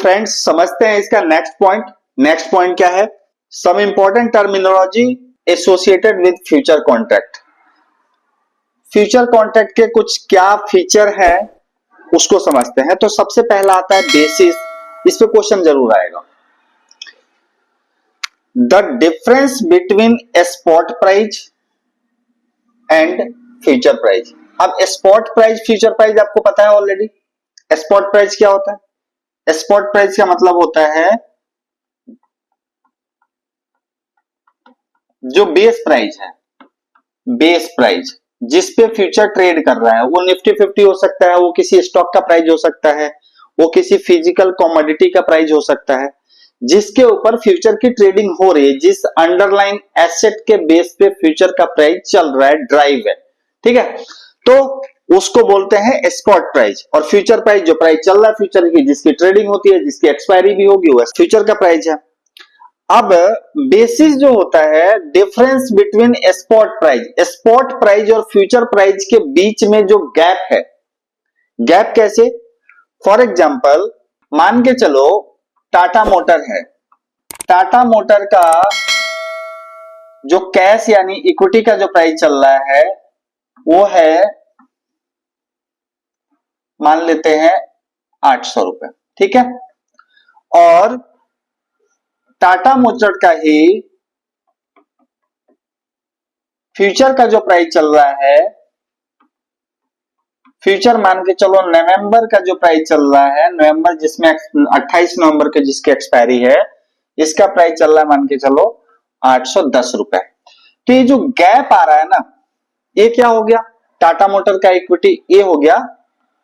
Friends समझते हैं इसका नेक्स्ट पॉइंट। नेक्स्ट पॉइंट क्या है? Some important terminology associated with future contract. Future contract के कुछ क्या फीचर हैं उसको समझते हैं। तो सबसे पहला आता है बेसिस। इस पे क्वेश्चन जरूर आएगा। The difference between spot price and future price. अब स्पॉट प्राइस फ्यूचर प्राइस आपको पता है ऑलरेडी। स्पॉट प्राइस क्या होता है? स्पॉट प्राइस का मतलब होता है जो बेस प्राइस है, बेस प्राइस जिस पे फ्यूचर ट्रेड कर रहा है, वो निफ्टी 50 हो सकता है, वो किसी स्टॉक का प्राइस हो सकता है, वो किसी फिजिकल कमोडिटी का प्राइस हो सकता है, जिसके ऊपर फ्यूचर की ट्रेडिंग हो रही है, जिस अंडरलाइन एसेट के बेस पे फ्यूचर का प्राइस चल रहा है, ड्राइव है। ठीक है, तो उसको बोलते हैं स्पॉट प्राइस। और फ्यूचर प्राइस जो प्राइस चल रहा है फ्यूचर की, जिसकी ट्रेडिंग होती है, जिसकी एक्सपायरी भी होगी, वो फ्यूचर का प्राइस है। अब बेसिस जो होता है difference between spot price, spot price और फ्यूचर प्राइस के बीच में जो गैप है। गैप कैसे? फॉर एग्जांपल मान के चलो टाटा मोटर है। टाटा मोटर का जो कैश यानी इक्विटी का जो प्राइस चल रहा है वो है, मान लेते हैं 800 रुपए। ठीक है, और टाटा मोटर का ही फ्यूचर का जो प्राइस चल रहा है, फ्यूचर मान के चलो नवंबर का जो प्राइस चल रहा है, नवंबर जिसमें 28 नवंबर के जिसकी एक्सपायरी है, इसका प्राइस चल रहा है मान के चलो 810 रुपए। तो ये जो गैप आ रहा है ना, ये क्या हो गया? टाटा मोटर का इक्विटी, ये हो गया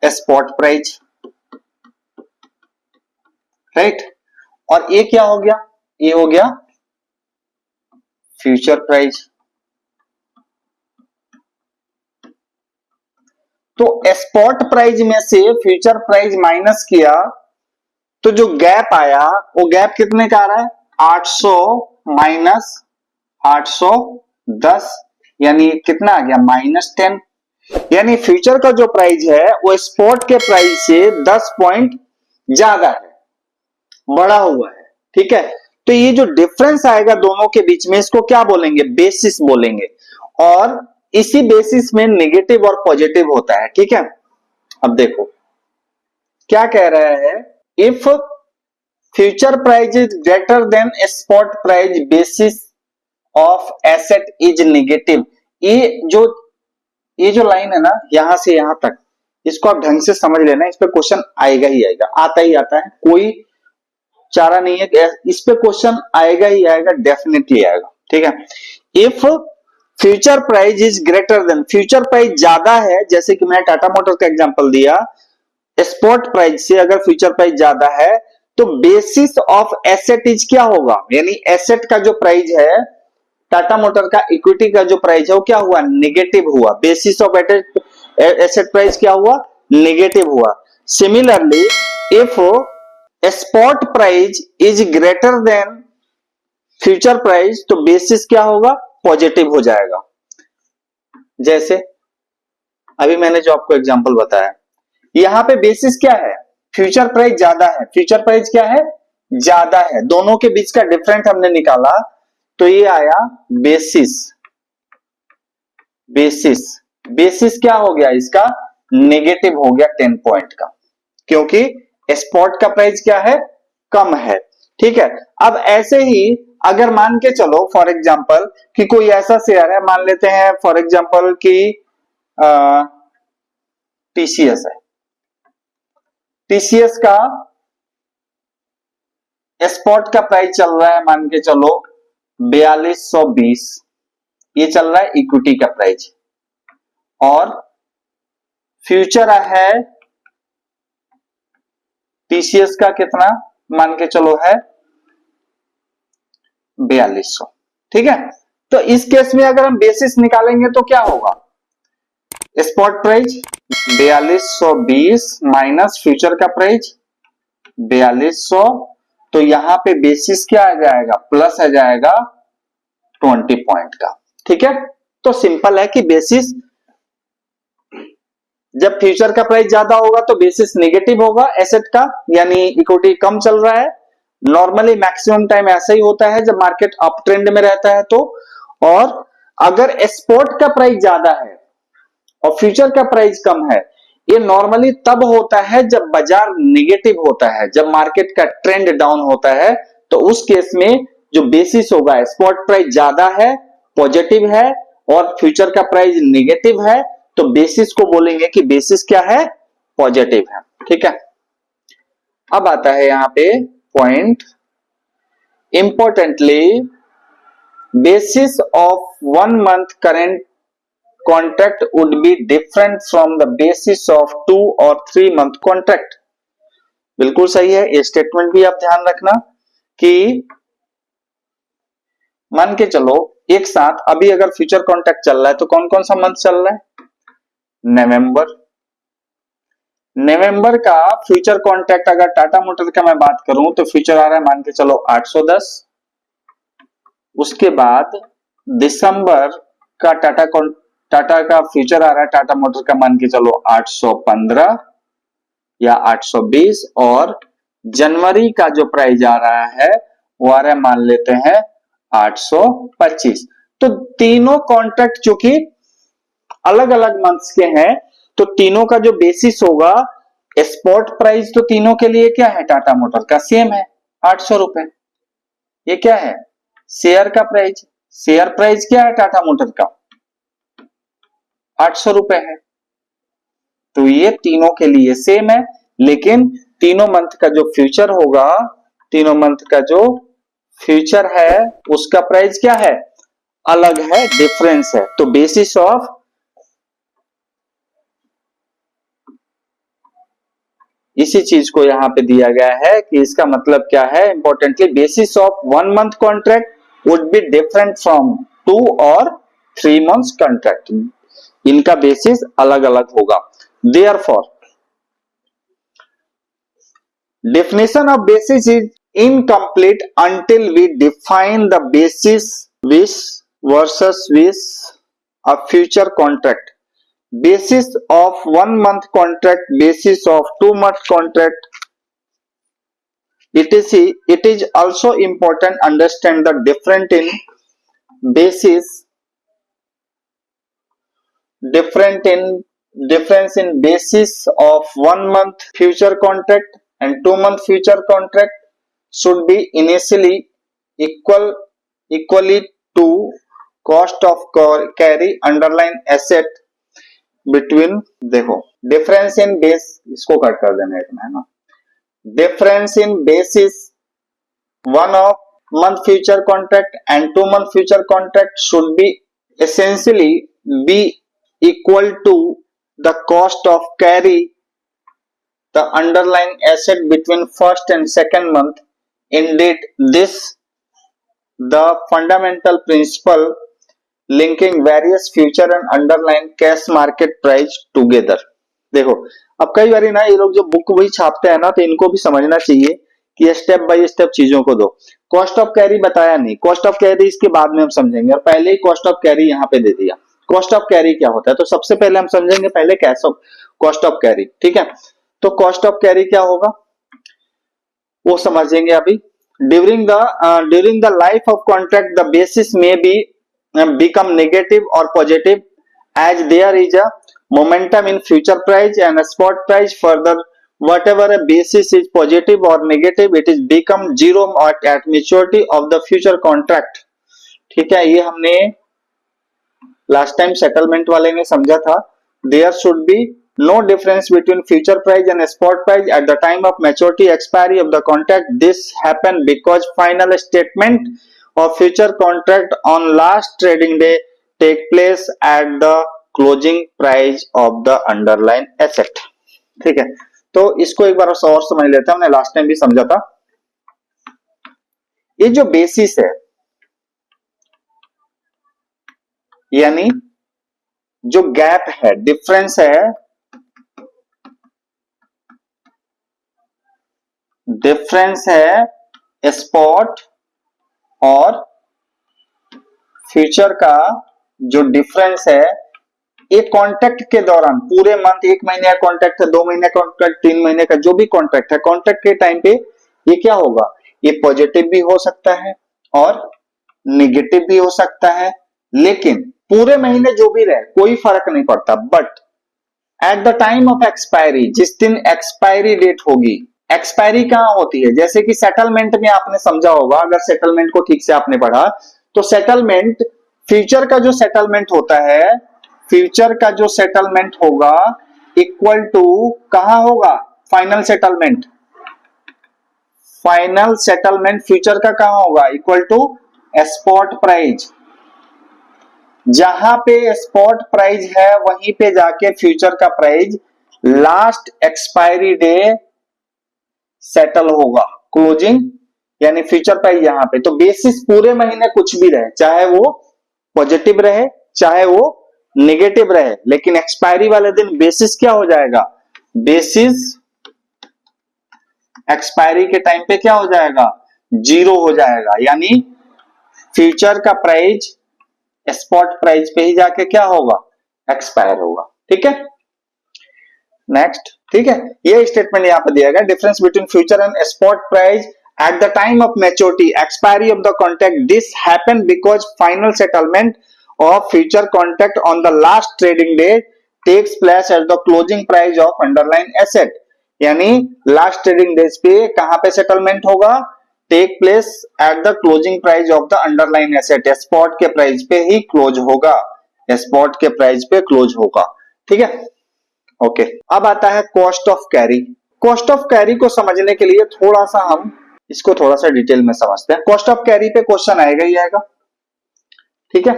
स्पॉट प्राइस, राइट। और ये क्या हो गया? ये हो गया फ्यूचर प्राइस। तो स्पॉट प्राइस में से फ्यूचर प्राइस माइनस किया तो जो गैप आया वो गैप कितने का आ रहा है? 800 माइनस 810, यानी कितना आ गया? -10। यानी फ्यूचर का जो प्राइस है वो स्पॉट के प्राइस से 10 पॉइंट ज्यादा है, बड़ा हुआ है। ठीक है, तो ये जो डिफरेंस आएगा दोनों के बीच में, इसको क्या बोलेंगे? बेसिस बोलेंगे। और इसी बेसिस में नेगेटिव और पॉजिटिव होता है। ठीक है, अब देखो क्या कह रहा है, if future price is greater than spot price basis of asset is negative. ये जो लाइन है ना, यहां से यहां तक, इसको आप ढंग से समझ लेना। इस पे क्वेश्चन आएगा ही आएगा, आता ही आता है, कोई चारा नहीं है, इस पे क्वेश्चन आएगा ही आएगा, डेफिनेटली आएगा। ठीक है, if future price is greater than, future price ज्यादा है, जैसे कि मैंने टाटा मोटर का एग्जांपल दिया, स्पॉट प्राइस से अगर फ्यूचर प्राइस ज्यादा है तो बेसिस ऑफ एसेट इज क्या होगा? यानी एसेट का जो प्राइस है, टाटा मोटर का इक्विटी का जो प्राइस है वो क्या हुआ? नेगेटिव हुआ। बेसिस ऑफ एसेट प्राइस क्या हुआ? नेगेटिव हुआ। Similarly if spot price is greater than future price तो बेसिस क्या होगा? पॉजिटिव हो जाएगा। जैसे अभी मैंने जो आपको एग्जांपल बताया, यहां पे बेसिस क्या है? फ्यूचर प्राइस ज्यादा है। फ्यूचर प्राइस क्या है? ज्यादा है। दोनों के बीच का डिफरेंस हमने निकाला तो ये आया बेसिस। बेसिस बेसिस क्या हो गया इसका? नेगेटिव हो गया 10 पॉइंट का, क्योंकि स्पॉट का प्राइस क्या है? कम है। ठीक है, अब ऐसे ही अगर मान के चलो फॉर एग्जांपल कि कोई ऐसा शेयर है, मान लेते हैं फॉर एग्जांपल कि टीसीएस है। टीसीएस का स्पॉट का प्राइस चल रहा है मान के चलो 4220, ये चल रहा है इक्विटी का प्राइस, और फ्यूचर है टीसीएस का कितना मान के चलो है 4200। ठीक है, तो इस केस में अगर हम बेसिस निकालेंगे तो क्या होगा? स्पॉट प्राइस 4220 माइनस फ्यूचर का प्राइस 4200, तो यहां पे बेसिस क्या आ जाएगा? प्लस आ जाएगा 20 पॉइंट का। ठीक है, तो सिंपल है कि बेसिस जब फ्यूचर का प्राइस ज्यादा होगा तो बेसिस नेगेटिव होगा एसेट का, यानी इक्विटी कम चल रहा है। नॉर्मली मैक्सिमम टाइम ऐसा ही होता है जब मार्केट अप ट्रेंड में रहता है तो। और अगर स्पॉट का प्राइस ज्यादा है और फ्यूचर का प्राइस कम है, ये नॉर्मली तब होता है जब बाजार नेगेटिव होता है, जब मार्केट का ट्रेंड डाउन होता है। तो उस केस में जो बेसिस होगा, स्पॉट प्राइस ज्यादा है, पॉजिटिव है, और फ्यूचर का प्राइस नेगेटिव है, तो बेसिस को बोलेंगे कि बेसिस क्या है, पॉजिटिव है। ठीक है, अब आता है यहां पे point, importantly basis of 1 month current contract would be different from the basis of 2 or 3 month contract। बिल्कुल सही है, ये स्टेटमेंट भी आप ध्यान रखना कि मान के चलो एक साथ अभी अगर फ्यूचर कॉन्ट्रैक्ट चल रहा है तो कौन कौन सा मंथ चल रहा है, नवंबर। नवंबर का फ्यूचर कॉन्ट्रैक्ट अगर टाटा मोटर का मैं बात करूं तो फ्यूचर आ रहा है मान के चलो 810। उसके बाद दिसंबर का टाटा का फ्यूचर आ रहा है टाटा मोटर का मान के चलो 815 या 820, और जनवरी का जो प्राइस आ रहा है वो आ रहा है मान लेते हैं 825। तो तीनों कॉन्ट्रैक्ट जो कि अलग अलग मंथ्स के हैं, तो तीनों का जो बेसिस होगा, स्पॉट प्राइस तो तीनों के लिए क्या है, टाटा मोटर का सेम है 800 रुपए। ये क्या है, शेयर का प्राइस, शेयर प्राइस क्या है टाटा मोटर का, 800 रुपए है। तो ये तीनों के लिए सेम है, लेकिन तीनों मंथ का जो फ्यूचर होगा, तीनों मंथ का जो फ्यूचर है उसका प्राइस क्या है, अलग है, डिफरेंस है। तो बेसिस ऑफ, इसी चीज को यहां पे दिया गया है कि इसका मतलब क्या है, importantly basis of 1 month contract would be different from 2 और 3 मंथ्स कॉन्ट्रैक्ट। इनका बेसिस अलग अलग होगा। Therefore definition of basis is incomplete until we define the basis which versus which a future contract, basis of 1 month contract, basis of 2 month contract, etc. It is also important understand the difference in basis of 1 month future contract and 2 month future contract should be initially equally to cost of carry underlying asset between, देखो difference in base, इसको cut कर देना है ना, difference in basis 1 month future contract and 2 month future contract should be essentially be equal to the cost of carry the underlying asset between first and second month. Indeed, this the fundamental principle linking various future and underlying cash market price together। देखो अब कई बार ना ये लोग जो book वही छापते हैं ना, तो इनको भी समझना चाहिए कि स्टेप बाय स्टेप चीजों को दो। कॉस्ट ऑफ कैरी बताया नहीं, कॉस्ट ऑफ कैरी इसके बाद में हम समझेंगे, और पहले ही कॉस्ट ऑफ कैरी यहाँ पे दे दिया। कॉस्ट ऑफ कैरी क्या होता है, तो सबसे पहले हम समझेंगे पहले cash of cost of carry. ठीक है, तो कॉस्ट ऑफ कैरी क्या होगा वो समझेंगे अभी। During the life of contract the basis में B become negative or positive as there is a momentum in future price and a spot price. Further, whatever a basis is positive or negative, it is become zero at maturity of the future contract। ठीक है, ये हमने last time settlement वाले में समझा था। There should be no difference between future price and spot price at the time of maturity expiry of the contract। This happen because final statement of future contract on last trading day take place at the closing price of the underlying asset। ठीक है, तो इसको एक बार और समझ लेते हैं, हमने लास्ट टाइम भी समझा था। ये जो बेसिस है, यानी जो गैप है, डिफरेंस है, डिफरेंस है स्पॉट और फ्यूचर का जो डिफरेंस है, एक कॉन्ट्रैक्ट के दौरान पूरे मंथ, 1 महीने का कॉन्ट्रैक्ट है, 2 महीने का कॉन्ट्रैक्ट, 3 महीने का, जो भी कॉन्ट्रैक्ट है, कॉन्ट्रैक्ट के टाइम पे ये क्या होगा, ये पॉजिटिव भी हो सकता है और नेगेटिव भी हो सकता है, लेकिन पूरे महीने जो भी रहे कोई फर्क नहीं पड़ता। But at the time of expiry, जिस दिन एक्सपायरी डेट होगी, एक्सपायरी कहां होती है, जैसे कि सेटलमेंट में आपने समझा होगा, अगर सेटलमेंट को ठीक से आपने पढ़ा तो सेटलमेंट, फ्यूचर का जो सेटलमेंट होता है, फ्यूचर का जो सेटलमेंट होगा इक्वल टू कहां होगा, final settlement, final settlement future का कहां होगा, इक्वल टू स्पॉट प्राइस। जहां पे स्पॉट प्राइस है वहीं पे जाके फ्यूचर का price last expiry day settle होगा, क्लोजिंग यानी फ्यूचर प्राइस यहां पे। तो बेसिस पूरे महीने कुछ भी रहे, चाहे वो पॉजिटिव रहे चाहे वो नेगेटिव रहे, लेकिन एक्सपायरी वाले दिन बेसिस क्या हो जाएगा, बेसिस एक्सपायरी के टाइम पे क्या हो जाएगा, 0 हो जाएगा, यानी फ्यूचर का प्राइस स्पॉट प्राइस पे ही जाके क्या होगा, एक्सपायर होगा। ठीक है, नेक्स्ट। ठीक है, ये स्टेटमेंट यहां पर दिया गया, difference between future and spot price at the time of maturity expiry of the contract, this happen because final settlement of future contract on the last trading day takes place at the closing price of underlying asset. यानी last trading days पे कहां पे settlement होगा, take place at the closing price of the underline asset, spot के price पे ही close होगा, spot के प्राइस पे क्लोज होगा। ठीक है, ओके। अब आता है cost of carry. Cost of carry को समझने के लिए थोड़ा सा हम इसको थोड़ा सा डिटेल में समझते हैं। कॉस्ट ऑफ कैरी पे क्वेश्चन आएगा ही आएगा। ठीक है,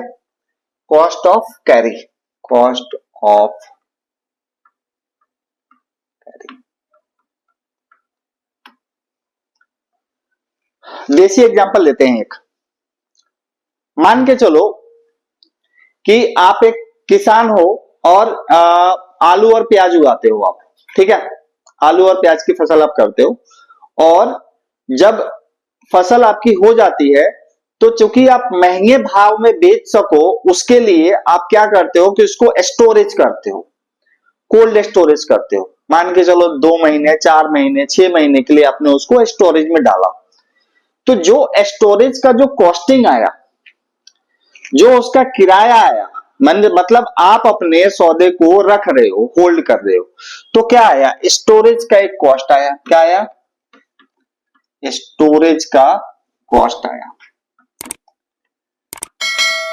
cost of carry, cost of carry. देसी एग्जांपल लेते हैं एक। मान के चलो कि आप एक किसान हो और आलू और प्याज उगाते हो आप। ठीक है, आलू और प्याज की फसल आप करते हो, और जब फसल आपकी हो जाती है तो चूंकि आप महंगे भाव में बेच सको उसके लिए आप क्या करते हो कि उसको स्टोरेज करते हो, कोल्ड स्टोरेज करते हो। मान के चलो 2 महीने, 4 महीने, 6 महीने के लिए आपने उसको स्टोरेज में डाला। तो जो स्टोरेज का जो कॉस्टिंग आया, जो उसका किराया आया, मतलब आप अपने सौदे को रख रहे हो, होल्ड कर रहे हो, तो क्या आया, स्टोरेज का एक कॉस्ट आया। क्या आया, स्टोरेज का कॉस्ट आया।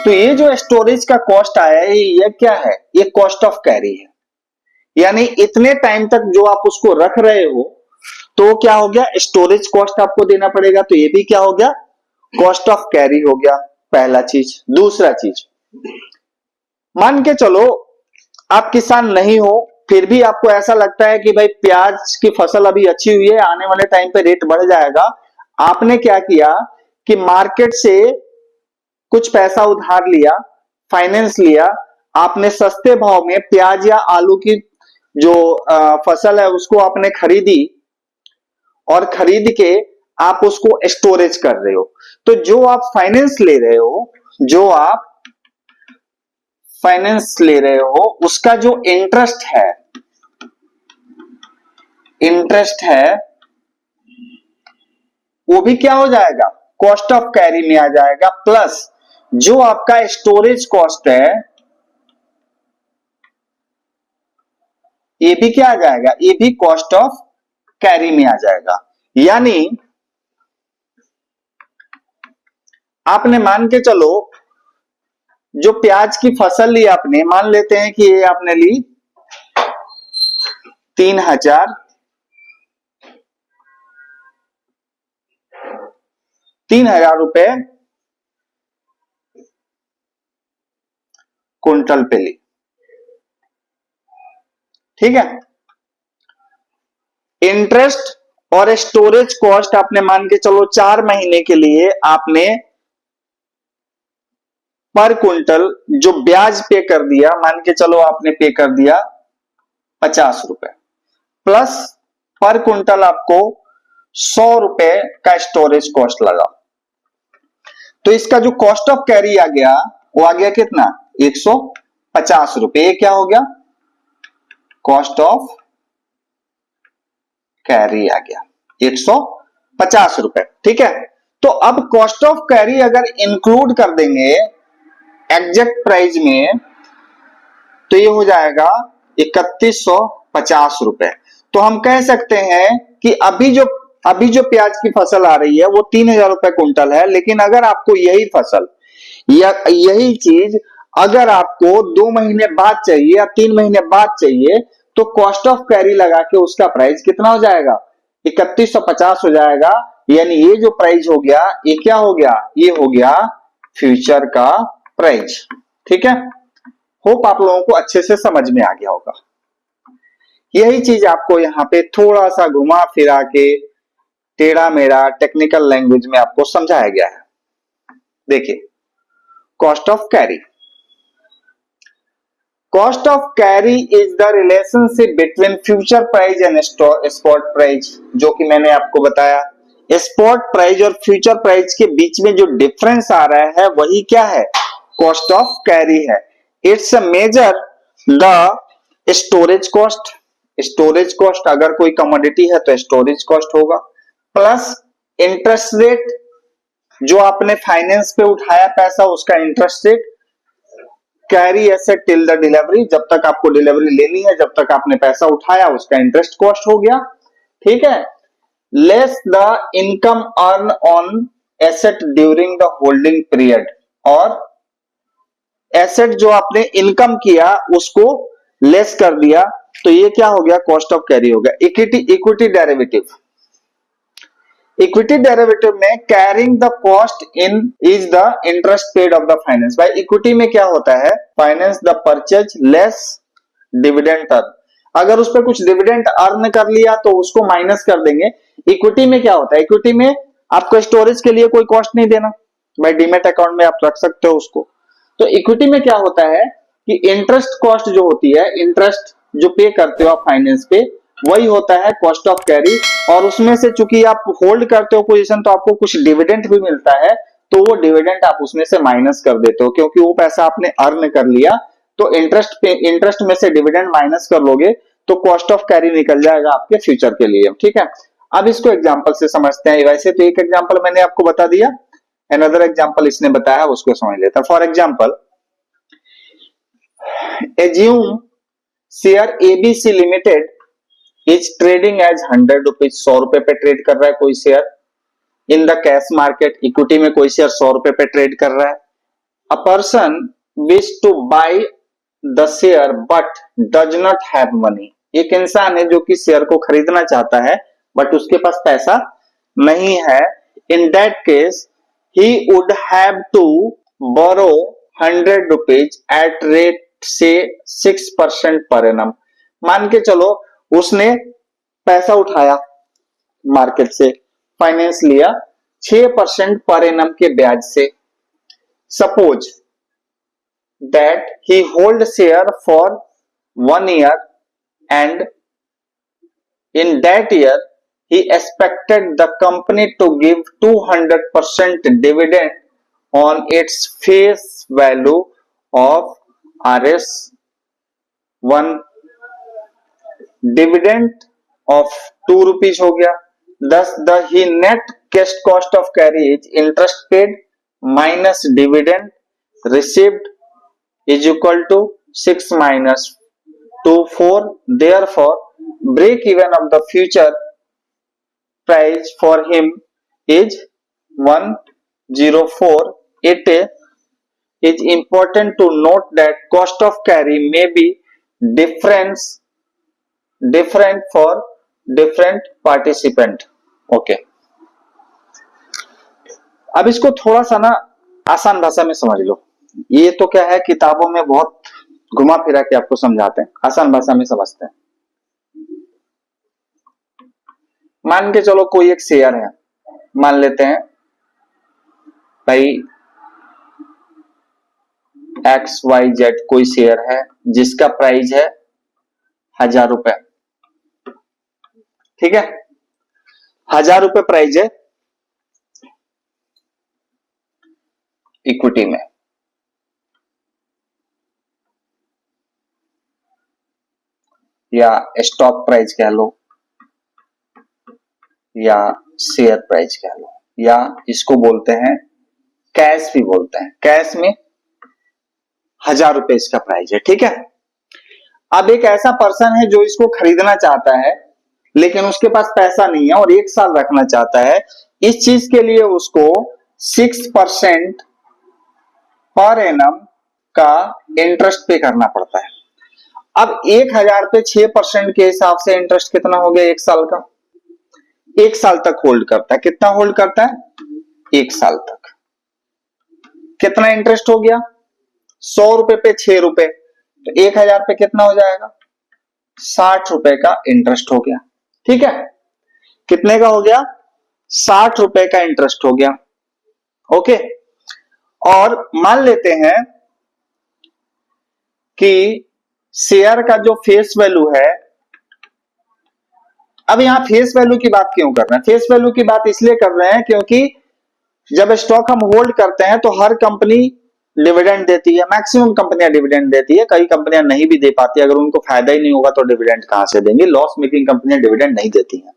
तो ये जो स्टोरेज का कॉस्ट आया है, ये क्या है, ये कॉस्ट ऑफ कैरी है। यानी इतने टाइम तक जो आप उसको रख रहे हो तो क्या हो गया, स्टोरेज कॉस्ट आपको देना पड़ेगा, तो ये भी क्या हो गया, कॉस्ट ऑफ कैरी हो गया, पहला चीज। दूसरा चीज, मान के चलो आप किसान नहीं हो, फिर भी आपको ऐसा लगता है कि भाई प्याज की फसल अभी अच्छी हुई है, आने वाले टाइम पे रेट बढ़ जाएगा। आपने क्या किया कि मार्केट से कुछ पैसा उधार लिया, फाइनेंस लिया, आपने सस्ते भाव में प्याज या आलू की जो फसल है उसको आपने खरीदी, और खरीद के आप उसको स्टोरेज कर रहे हो। तो जो आप फाइनेंस ले रहे हो, जो आप फाइनेंस ले रहे हो, उसका जो इंटरेस्ट है वो भी क्या हो जाएगा, कॉस्ट ऑफ कैरी में आ जाएगा। प्लस जो आपका स्टोरेज कॉस्ट है ये भी क्या आ जाएगा, ये भी कॉस्ट ऑफ कैरी में आ जाएगा। यानी आपने मान के चलो जो प्याज की फसल ली आपने, मान लेते हैं कि ये आपने ली 3,000 रुपए कुंटल पे ली। ठीक है, इंटरेस्ट और स्टोरेज कॉस्ट आपने मान के चलो 4 महीने के लिए आपने पर कुंटल जो ब्याज पे कर दिया, मान के चलो आपने पे कर दिया 50 रुपए, प्लस पर कुंटल आपको 100 रुपए का स्टोरेज कॉस्ट लगा। तो इसका जो कॉस्ट ऑफ कैरी आ गया वो आ गया कितना, 150 ₹50, ये क्या हो गया, कॉस्ट ऑफ कैरी आ गया ₹150। ठीक है, तो अब कॉस्ट ऑफ कैरी अगर इंक्लूड कर देंगे एग्जैक्ट प्राइस में तो ये हो जाएगा ₹3150। तो हम कह सकते हैं कि अभी जो प्याज की फसल आ रही है वो ₹3000 कुंटल है, लेकिन अगर आपको यही फसल या यही चीज अगर आपको 2 महीने बाद चाहिए या 3 महीने बाद चाहिए तो कॉस्ट ऑफ कैरी लगा के उसका प्राइस कितना हो जाएगा, 3150 हो जाएगा। यानी ये जो प्राइस हो गया ये क्या हो गया, ये हो गया फ्यूचर का प्राइस। ठीक है, होप आप लोगों को अच्छे से समझ में आ गया होगा। यही चीज आपको यहाँ पे थोड़ा सा घुमा फिरा के टेढ़ा मेढ़ा टेक्निकल लैंग्वेज में आपको समझाया गया है। देखिए, cost of carry, cost of carry is the relationship between future price and spot price, जो कि मैंने आपको बताया। स्पॉट प्राइस और फ्यूचर प्राइस के बीच में जो डिफरेंस आ रहा है वही क्या है, कॉस्ट ऑफ कैरी है। It's a measure the storage cost, storage cost अगर कोई कमोडिटी है तो स्टोरेज कॉस्ट होगा, प्लस इंटरेस्ट रेट, जो आपने फाइनेंस पे उठाया पैसा उसका interest rate, carry asset till the delivery, जब तक आपको डिलीवरी लेनी है जब तक आपने पैसा उठाया उसका इंटरेस्ट कॉस्ट हो गया। ठीक है, less the income earn on asset during the holding period, और एसेट जो आपने इनकम किया उसको लेस कर दिया तो ये क्या हो गया, कॉस्ट ऑफ कैरी हो गया। इक्विटी डेरिवेटिव, इक्विटी डेरिवेटिव में carrying the cost in is the interest paid of the finance. भाई इक्विटी में क्या होता है, finance the purchase less dividend earn, अगर उस पर कुछ डिविडेंड अर्न कर लिया तो उसको माइनस कर देंगे। इक्विटी में क्या होता है, इक्विटी में आपको स्टोरेज के लिए कोई कॉस्ट नहीं देना, भाई डीमेट अकाउंट में आप रख सकते हो उसको। तो इक्विटी में क्या होता है कि इंटरेस्ट कॉस्ट जो होती है, इंटरेस्ट जो पे करते हो आप फाइनेंस पे, वही होता है कॉस्ट ऑफ कैरी। और उसमें से चूंकि आप होल्ड करते हो पोजीशन तो आपको कुछ डिविडेंड भी मिलता है, तो वो डिविडेंड आप उसमें से माइनस कर देते हो क्योंकि वो पैसा आपने अर्न कर लिया। तो इंटरेस्ट में से डिविडेंड माइनस कर लोगे तो कॉस्ट ऑफ कैरी निकल जाएगा आपके फ्यूचर के लिए। ठीक है, अब इसको एग्जांपल से समझते हैं। वैसे तो एक एग्जांपल मैंने आपको बता दिया, अनदर एग्जांपल इसने बताया उसको समझ लेता। For example, assume share ABC limited is trading as ₹100, ₹100 पे ट्रेड कर रहा है कोई share in the cash market. Equity में कोई शेयर ₹100 पे ट्रेड कर रहा है। A person wish to buy the share but does not have money, एक इंसान है जो कि शेयर को खरीदना चाहता है बट उसके पास पैसा नहीं है। In that case he would have to borrow ₹100 at rate से 6% पर एनम। मान के चलो उसने पैसा उठाया मार्केट से, फाइनेंस लिया 6% पर एनम के ब्याज से। Suppose that he hold share for 1 year and in that year he expected the company to give 200% dividend on its face value of Rs1, dividend of ₹2 हो गया। thus the he net cash cost of carry is interest paid minus dividend received is equal to 6 minus 2, 4. Therefore, break even of the future price for him is 104. It is important to note that cost of carry may be different for different participant. Okay. अब इसको थोड़ा सा ना आसान भाषा में समझ लो। ये तो क्या है, किताबों में बहुत घुमा फिरा के आपको समझाते हैं, आसान भाषा में समझते हैं। मान के चलो कोई एक शेयर है, मान लेते हैं भाई XYZ कोई शेयर है जिसका प्राइस है ₹1000। ठीक है, ₹1000 प्राइस है इक्विटी में। या स्टॉक प्राइस कह लो या शेयर प्राइस कह लो, या इसको बोलते हैं कैश भी बोलते हैं। कैश में 1000 रुपए इसका प्राइस है, ठीक है। अब एक ऐसा पर्सन है जो इसको खरीदना चाहता है लेकिन उसके पास पैसा नहीं है और 1 साल रखना चाहता है। इस चीज के लिए उसको 6% पर एनम का इंटरेस्ट पे करना पड़ता है। अब 1000 पे 6% के हिसाब से इंटरेस्ट कितना हो गया 1 साल का? 1 साल तक होल्ड करता है। कितना होल्ड करता है? 1 साल तक। कितना इंटरेस्ट हो गया? 100 रुपए पे 6 रुपए, तो 1000 पे कितना हो जाएगा? 60 रुपए का इंटरेस्ट हो गया, ठीक है। कितने का हो गया? 60 रुपए का इंटरेस्ट हो गया, ओके। और मान लेते हैं कि शेयर का जो फेस वैल्यू है, अब यहां फेस वैल्यू की बात क्यों कर रहे हैं? फेस वैल्यू की बात इसलिए कर रहे हैं क्योंकि जब स्टॉक हम होल्ड करते हैं तो हर कंपनी डिविडेंड देती है, मैक्सिमम कंपनियां डिविडेंड देती है, कई कंपनियां नहीं भी दे पाती है। अगर उनको फायदा ही नहीं होगा तो डिविडेंड कहां से देंगे? लॉस मेकिंग कंपनियां डिविडेंड नहीं देती हैं।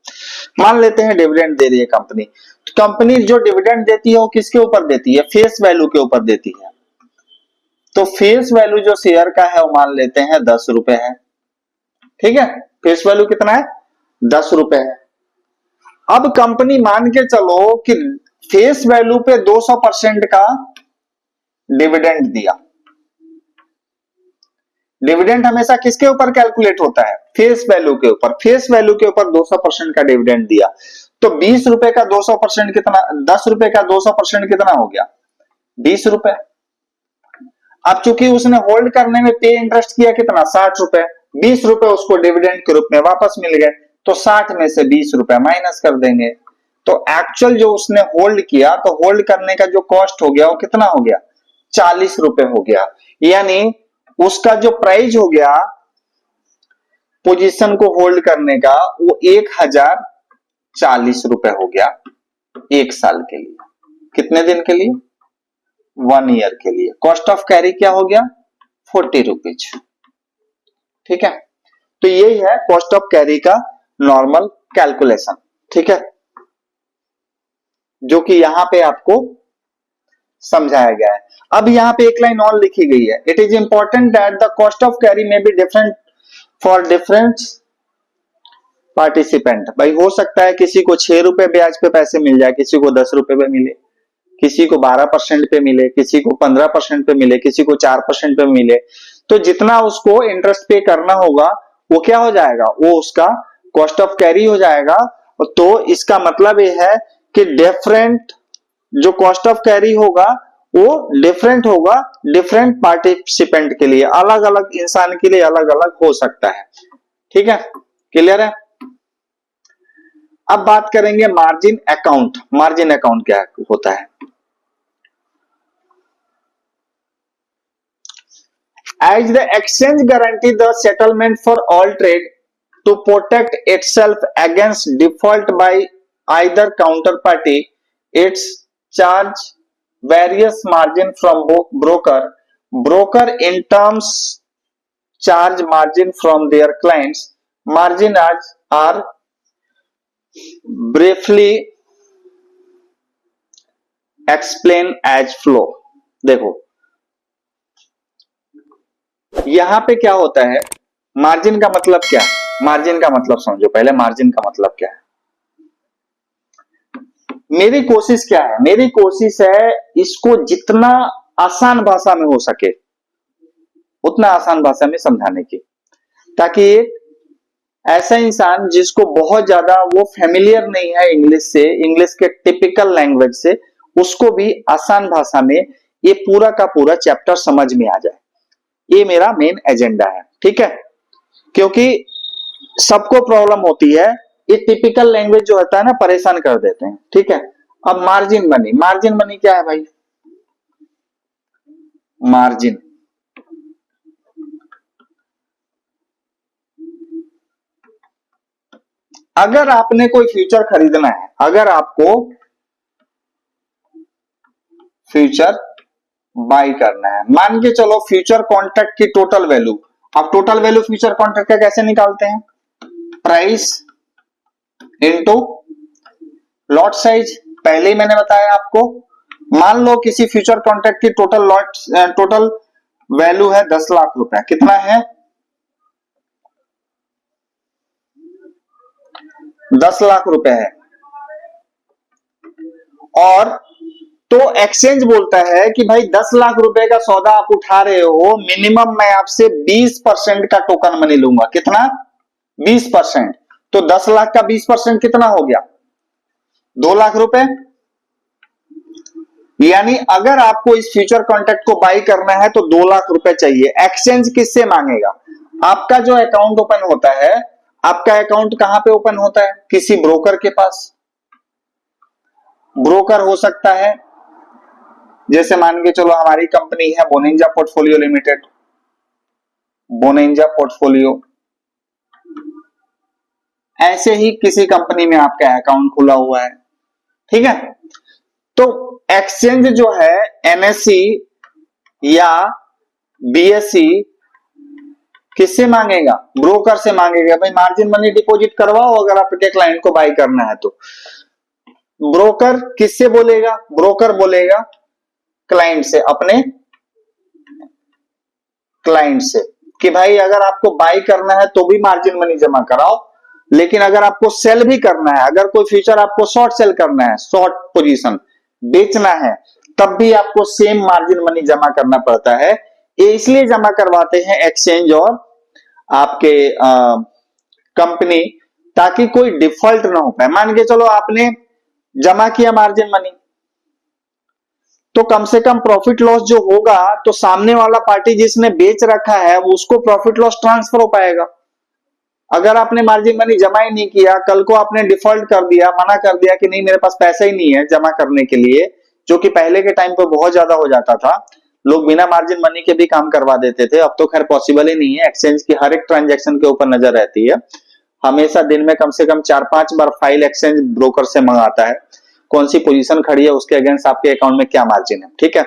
मान लेते हैं डिविडेंड दे रही है कंपनी, तो कंपनी जो डिविडेंड देती है वो किसके ऊपर देती है? फेस वैल्यू के ऊपर देती है। तो फेस वैल्यू जो शेयर का है वो मान लेते हैं 10 रुपए है, ठीक है। फेस वैल्यू कितना है? 10 रुपए है। अब कंपनी मान के चलो कि फेस वैल्यू पे 200% का डिविडेंड दिया। डिविडेंड हमेशा किसके ऊपर कैलकुलेट होता है? फेस वैल्यू के ऊपर। फेस वैल्यू के ऊपर 200% का डिविडेंड दिया, तो 20 रुपए का 200% कितना? 10 रुपए का 200% कितना हो गया? 20 रुपए। अब चूंकि उसने होल्ड करने में पे इंटरेस्ट किया कितना? 60 रुपए। 20 रुपए उसको डिविडेंड के रूप में वापस मिल गए, तो 60 में से 20 रुपए माइनस कर देंगे। तो एक्चुअल जो उसने होल्ड किया, तो होल्ड करने का जो कॉस्ट हो गया वो कितना हो गया? 40 रुपए हो गया। यानी उसका जो प्राइस हो गया पोजीशन को होल्ड करने का, वो 1040 रुपए हो गया 1 साल के लिए। कितने दिन के लिए? 1 ईयर के लिए। कॉस्ट ऑफ कैरी क्या हो गया? 40 रुपीज, ठीक है। तो यही है कॉस्ट ऑफ कैरी का नॉर्मल कैलकुलेशन, ठीक है, जो कि यहां पे आपको समझाया गया है। अब यहां पे एक लाइन और लिखी गई है, it is important that the cost of carry may be different for different participant. भाई हो सकता है किसी को 6 रुपए ब्याज पे पैसे मिल जाए, किसी को 10 रुपए पे मिले, किसी को 12% पे मिले, किसी को 15% पे मिले, किसी को 4% पे मिले। तो जितना उसको इंटरेस्ट पे करना होगा वो क्या हो जाएगा? वो उसका कॉस्ट ऑफ कैरी हो जाएगा। तो इसका मतलब ये है कि डिफरेंट जो कॉस्ट ऑफ कैरी होगा वो डिफरेंट होगा डिफरेंट पार्टिसिपेंट के लिए, अलग अलग इंसान के लिए अलग अलग हो सकता है, ठीक है। क्लियर है? अब बात करेंगे मार्जिन अकाउंट। मार्जिन अकाउंट क्या होता है? As the exchange guarantee the settlement for all trade to protect itself against default by either counterparty, its charge various margin from broker. Broker in terms charge margin from their clients. Margin are briefly explained as flow. देखो यहां पे क्या होता है, margin का मतलब क्या है? मार्जिन का मतलब समझो पहले, मार्जिन का मतलब क्या है। मेरी कोशिश क्या है? मेरी कोशिश है इसको जितना आसान भाषा में हो सके उतना आसान भाषा में समझाने की, ताकि एक ऐसा इंसान जिसको बहुत ज्यादा वो फेमिलियर नहीं है इंग्लिश से, इंग्लिश के टिपिकल लैंग्वेज से, उसको भी आसान भाषा में ये पूरा का पूरा चैप्टर समझ में आ जाए। ये मेरा मेन एजेंडा है, ठीक है। क्योंकि सबको प्रॉब्लम होती है, ये टिपिकल लैंग्वेज जो होता है ना परेशान कर देते हैं, ठीक है। अब मार्जिन मनी, मार्जिन मनी क्या है भाई? मार्जिन अगर आपने कोई फ्यूचर खरीदना है, अगर आपको फ्यूचर बाई करना है, मान के चलो फ्यूचर कॉन्ट्रैक्ट की टोटल वैल्यू अब टोटल वैल्यू फ्यूचर कॉन्ट्रैक्ट का कैसे निकालते हैं? Price into lot size. पहले ही मैंने बताया आपको। मान लो किसी फ्यूचर कॉन्ट्रैक्ट की टोटल वैल्यू है 10 लाख रुपए। कितना है? 10 लाख रुपए है। और तो एक्सचेंज बोलता है कि भाई 10 लाख रुपए का सौदा आप उठा रहे हो, मिनिमम मैं आपसे 20% का टोकन मनी लूंगा। कितना? 20%। तो 10 लाख का 20% कितना हो गया? 2 लाख रुपए। यानी अगर आपको इस फ्यूचर कॉन्ट्रैक्ट को बाई करना है तो 2 लाख रुपए चाहिए। एक्सचेंज किससे मांगेगा? आपका जो अकाउंट ओपन होता है, आपका अकाउंट कहां पे ओपन होता है? किसी ब्रोकर के पास। ब्रोकर हो सकता है, जैसे मान के चलो हमारी कंपनी है बोनिंजा पोर्टफोलियो लिमिटेड, बोनिंजा पोर्टफोलियो। ऐसे ही किसी कंपनी में आपका अकाउंट खुला हुआ है, ठीक है। तो एक्सचेंज जो है एनएससी या बीएससी किससे मांगेगा? ब्रोकर से मांगेगा। भाई मार्जिन मनी डिपॉजिट करवाओ अगर आपके क्लाइंट को बाई करना है तो। ब्रोकर किससे बोलेगा? ब्रोकर बोलेगा क्लाइंट से, अपने क्लाइंट से कि भाई अगर आपको बाई करना है तो भी मार्जिन मनी जमा कराओ, लेकिन अगर आपको सेल भी करना है, अगर कोई फ्यूचर आपको शॉर्ट सेल करना है, शॉर्ट पोजीशन बेचना है, तब भी आपको सेम मार्जिन मनी जमा करना पड़ता है। ये इसलिए जमा करवाते हैं एक्सचेंज और आपके कंपनी, ताकि कोई डिफॉल्ट ना हो पाए। मान के चलो आपने जमा किया मार्जिन मनी, तो कम से कम प्रॉफिट लॉस जो होगा तो सामने वाला पार्टी जिसने बेच रखा है वो उसको प्रॉफिट लॉस ट्रांसफर हो पाएगा। अगर आपने मार्जिन मनी जमा ही नहीं किया, कल को आपने डिफॉल्ट कर दिया, मना कर दिया कि नहीं मेरे पास पैसा ही नहीं है जमा करने के लिए, जो कि पहले के टाइम पे बहुत ज्यादा हो जाता था, लोग बिना मार्जिन मनी के भी काम करवा देते थे। अब तो खैर पॉसिबल ही नहीं है। एक्सचेंज की हर एक ट्रांजैक्शन के ऊपर नजर रहती है। हमेशा दिन में कम से कम 4-5 बार फाइल एक्सचेंज ब्रोकर से मंगाता है, कौन सी पोजीशन खड़ी है, उसके अगेंस्ट आपके अकाउंट में क्या मार्जिन है, ठीक है।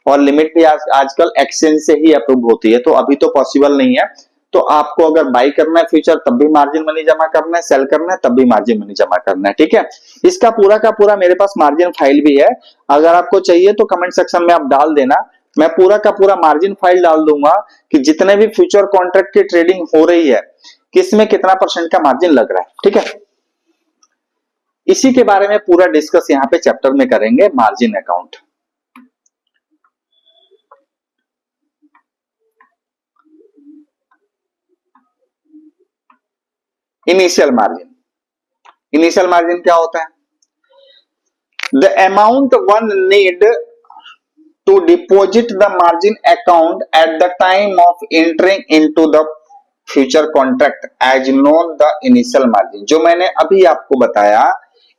और लिमिट भी आजकल एक्सचेंज से ही अप्रूव होती है, तो अभी तो पॉसिबल नहीं है। तो आपको अगर बाई करना है फ्यूचर तब भी मार्जिन मनी जमा करना है, सेल करना है तब भी मार्जिन मनी जमा करना है, ठीक है। इसका पूरा का पूरा मेरे पास मार्जिन फाइल भी है। अगर आपको चाहिए तो कमेंट सेक्शन में आप डाल देना, मैं पूरा का पूरा मार्जिन फाइल डाल दूंगा कि जितने भी फ्यूचर कॉन्ट्रैक्ट की ट्रेडिंग हो रही है किसमें कितना % का मार्जिन लग रहा है, ठीक है। इसी के बारे में पूरा डिस्कस यहां पे चैप्टर में करेंगे, margin account. Initial margin. Initial margin क्या होता है? The amount one need to deposit the margin account at the time of entering into the future contract as known the initial margin. जो मैंने अभी आपको बताया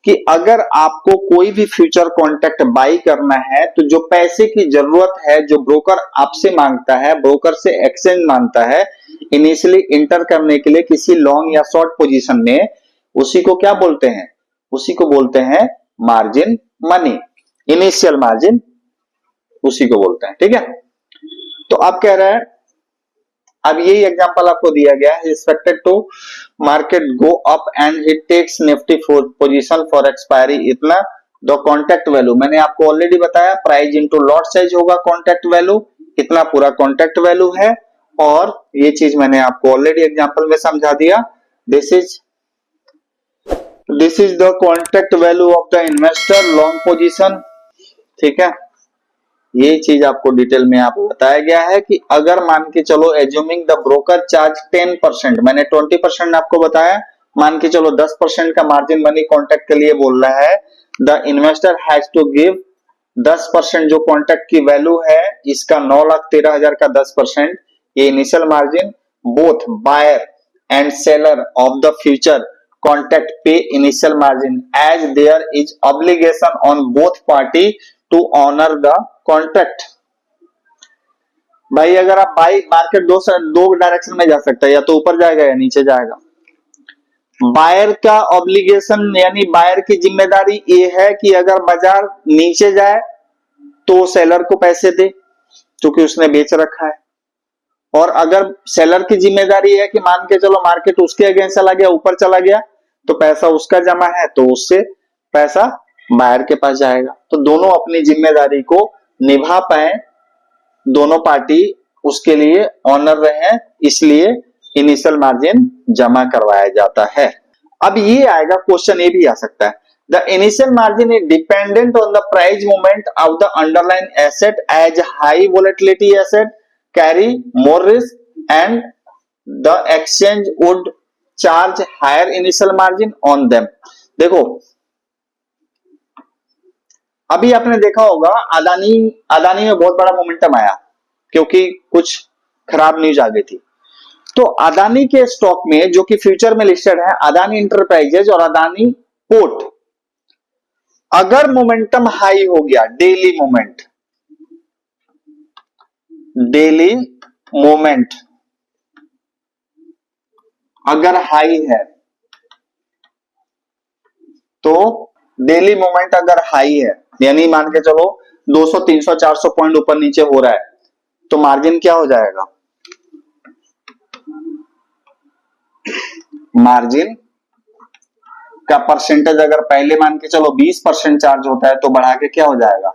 कि अगर आपको कोई भी फ्यूचर कॉन्ट्रैक्ट बाई करना है तो जो पैसे की जरूरत है, जो ब्रोकर आपसे मांगता है, ब्रोकर से एक्सचेंज मांगता है इनिशियली इंटर करने के लिए किसी लॉन्ग या शॉर्ट पोजीशन में, उसी को क्या बोलते हैं? उसी को बोलते हैं मार्जिन मनी। इनिशियल मार्जिन उसी को बोलते हैं, ठीक है। तो आप कह रहे हैं, अब यही एग्जांपल आपको दिया गया है, expected to market go up and it takes Nifty position for expiry इतना, द कॉन्ट्रैक्ट वैल्यू मैंने आपको ऑलरेडी बताया, प्राइस इनटू लॉट साइज होगा कॉन्ट्रैक्ट वैल्यू, इतना पूरा कॉन्ट्रैक्ट वैल्यू है। और ये चीज मैंने आपको ऑलरेडी एग्जांपल में समझा दिया। This is the contract value of the investor long position, ठीक है। ये चीज आपको डिटेल में आपको बताया गया है कि अगर मान के चलो एज्यूमिंग द ब्रोकर चार्ज 10%, मैंने 20% आपको बताया, मान के चलो 10% का मार्जिन मनी कॉन्ट्रैक्ट के लिए बोल रहा है, the investor has to give 10% जो कॉन्ट्रैक्ट की वैल्यू है इसका 9,13,000 का 10%, ये initial margin. Both buyer and seller of the future contract pay initial margin as there is obligation on both party to honour the contract. भाई अगर आप by market दो डायरेक्शन में जा सकता है, या तो ऊपर जाएगा या नीचे जाएगा। बायर का ऑब्लिगेशन यानी बायर की जिम्मेदारी ये है कि अगर बाजार नीचे जाए तो सेलर को पैसे दे क्योंकि उसने बेच रखा है, और अगर सेलर की जिम्मेदारी है कि मान के चलो मार्केट उसके अगेंस्ट चला गया, ऊपर चला गया, तो पैसा उसका जमा है तो उससे पैसा बायर के पास जाएगा। तो दोनों अपनी जिम्मेदारी को निभा पाए, दोनों पार्टी उसके लिए ऑनर रहे, इसलिए इनिशियल मार्जिन जमा करवाया जाता है। अब ये आएगा क्वेश्चन, ये भी आ सकता है, the initial margin is dependent on the price movement of the underline asset as high volatility asset carry more risk and the exchange would charge higher initial margin on them. देखो अभी आपने देखा होगा अदानी में बहुत बड़ा मोमेंटम आया क्योंकि कुछ खराब न्यूज आ गई थी। तो अदानी के स्टॉक में जो कि फ्यूचर में लिस्टेड है, अदानी इंटरप्राइजेज और अदानी पोर्ट, अगर मोमेंटम हाई हो गया, डेली मोमेंट अगर हाई है, तो डेली मोमेंट अगर हाई है, यानी मान के चलो 200 300 400 पॉइंट ऊपर नीचे हो रहा है, तो मार्जिन क्या हो जाएगा, मार्जिन का परसेंटेज अगर पहले मान के चलो 20% चार्ज होता है, तो बढ़ा के क्या हो जाएगा,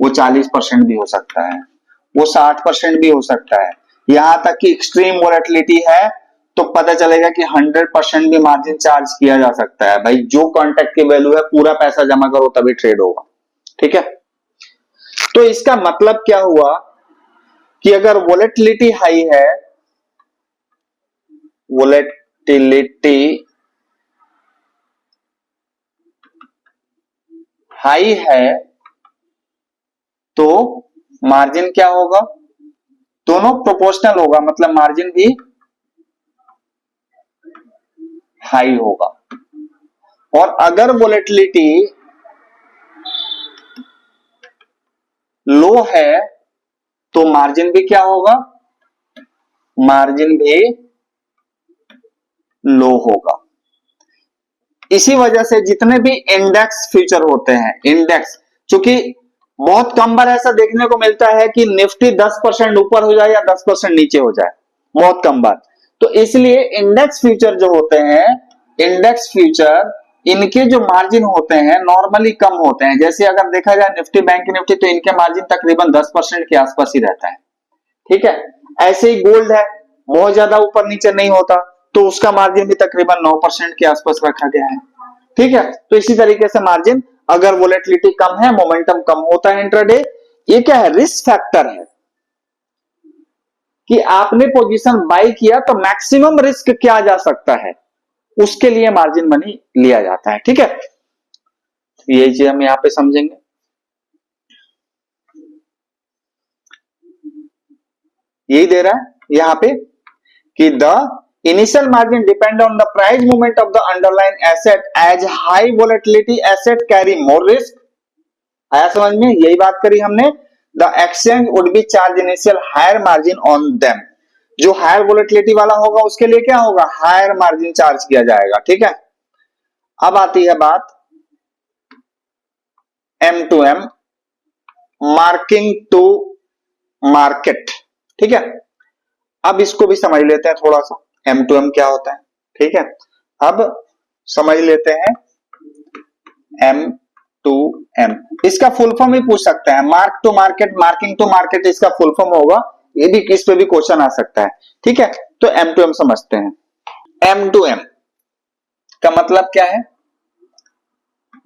वो 40% भी हो सकता है, वो 60% भी हो सकता है। यहां तक कि एक्सट्रीम वोलेटिलिटी है तो पता चलेगा कि 100% भी मार्जिन चार्ज किया जा सकता है। भाई जो कॉन्ट्रैक्ट की वैल्यू है पूरा पैसा जमा करो तभी ट्रेड होगा, ठीक है। तो इसका मतलब क्या हुआ कि अगर वोलेटिलिटी हाई है, वोलेटिलिटी हाई है, तो मार्जिन क्या होगा, दोनों प्रोपोर्शनल होगा, मतलब मार्जिन भी हाई होगा। और अगर वोलेटिलिटी लो है तो मार्जिन भी क्या होगा, मार्जिन भी लो होगा। इसी वजह से जितने भी इंडेक्स फ्यूचर होते हैं, इंडेक्स, चूंकि बहुत कम बार ऐसा देखने को मिलता है कि निफ्टी 10% ऊपर हो जाए या 10% नीचे हो जाए, बहुत कम बार। तो इसलिए इंडेक्स फ्यूचर जो होते हैं, इंडेक्स फ्यूचर, इनके जो मार्जिन होते हैं नॉर्मली कम होते हैं। जैसे अगर देखा जाए निफ्टी, बैंक निफ्टी, तो इनके मार्जिन तकरीबन 10% के आसपास ही रहता है, ठीक है। ऐसे ही गोल्ड है, बहुत ज्यादा ऊपर नीचे नहीं होता, तो उसका मार्जिन भी तकरीबन 9% के आसपास रखा गया है, ठीक है। तो इसी तरीके से मार्जिन, अगर वोलेटिलिटी कम है, मोमेंटम कम होता है इंट्राडे, ये क्या है, रिस्क फैक्टर है कि आपने पोजीशन बाई किया तो मैक्सिमम रिस्क क्या जा सकता है, उसके लिए मार्जिन मनी लिया जाता है, ठीक है। ये चीज हम यहां पे समझेंगे। यही दे रहा है यहां पे कि the initial margin depend on the price movement of the underline asset as high volatility asset carry more risk. आया समझ में, यही बात करी हमने। The exchange would be charge initial higher margin on them. जो हायर वोलेटिलिटी वाला होगा उसके लिए क्या होगा, हायर मार्जिन चार्ज किया जाएगा, ठीक है। अब आती है बात M2M, मार्किंग टू मार्केट, ठीक है। अब इसको भी समझ लेते हैं थोड़ा सा, M2M क्या होता है, ठीक है। अब समझ लेते हैं M2M, इसका फुल फॉर्म ही पूछ सकता है, mark to market, marking to market इसका फुल फॉर्म होगा, ये भी इस पे भी क्वेश्चन आ सकता है, ठीक है। तो M2M समझते हैं। M2M का मतलब क्या है,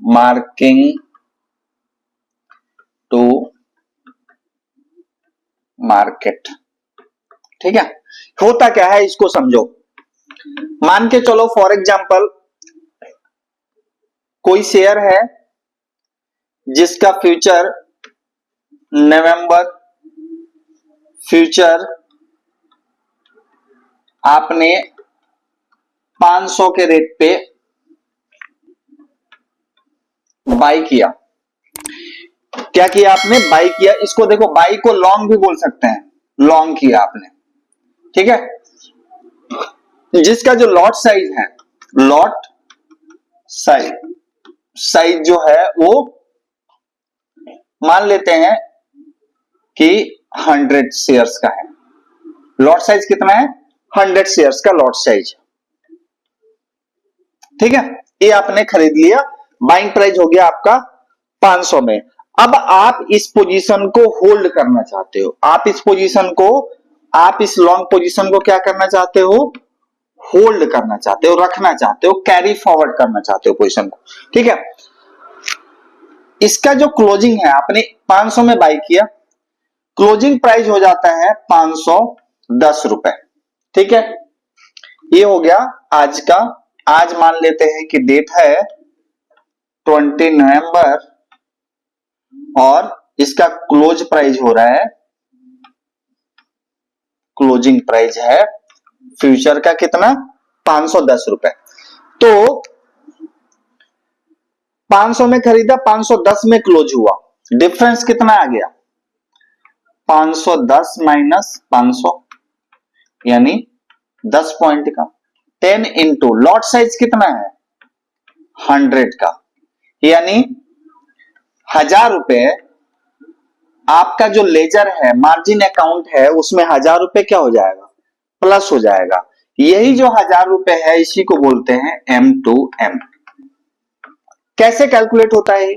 मार्किंग टू मार्केट, ठीक है। होता क्या है इसको समझो। मान के चलो फॉर एग्जांपल कोई शेयर है जिसका फ्यूचर नवंबर फ्यूचर आपने 500 के रेट पे बाई किया। क्या किया आपने, बाई किया। इसको देखो, बाई को लॉन्ग भी बोल सकते हैं, लॉन्ग किया आपने, ठीक है। जिसका जो लॉट साइज है, लॉट साइज जो है वो मान लेते हैं कि 100 शेयर्स का है, लॉट साइज कितना है? 100 शेयर्स का लॉट साइज। ठीक है, ये आपने खरीद लिया, बाइंग प्राइस हो गया आपका 500 में। अब आप इस पोजीशन को होल्ड करना चाहते हो, आप इस पोजीशन को, आप इस लॉन्ग पोजीशन को क्या करना चाहते हो? होल्ड करना चाहते हो, रखना चाहते हो, कैरी फॉरवर्ड करना चाहते हो पोजीशन को। ठीक है, इसका जो क्लोजिंग है, आपने 500 में बाई किया, क्लोजिंग प्राइस हो जाता है 510 रुपए। ठीक है, ये हो गया आज का। आज मान लेते हैं कि डेट है 20 नवंबर और इसका क्लोज प्राइस हो रहा है, क्लोजिंग प्राइस है फ्यूचर का कितना? 510 रुपए। तो 500 में खरीदा, 510 में क्लोज हुआ, डिफरेंस कितना आ गया? 510 माइनस 500 यानी 10 पॉइंट का। 10 इंटू लॉट साइज कितना है? 100 का, यानी 1000 रुपए आपका जो लेजर है, मार्जिन अकाउंट है, उसमें 1000 रुपए क्या हो जाएगा? प्लस हो जाएगा। यही जो 1000 रुपए है, इसी को बोलते हैं M2M। कैसे कैलकुलेट होता है?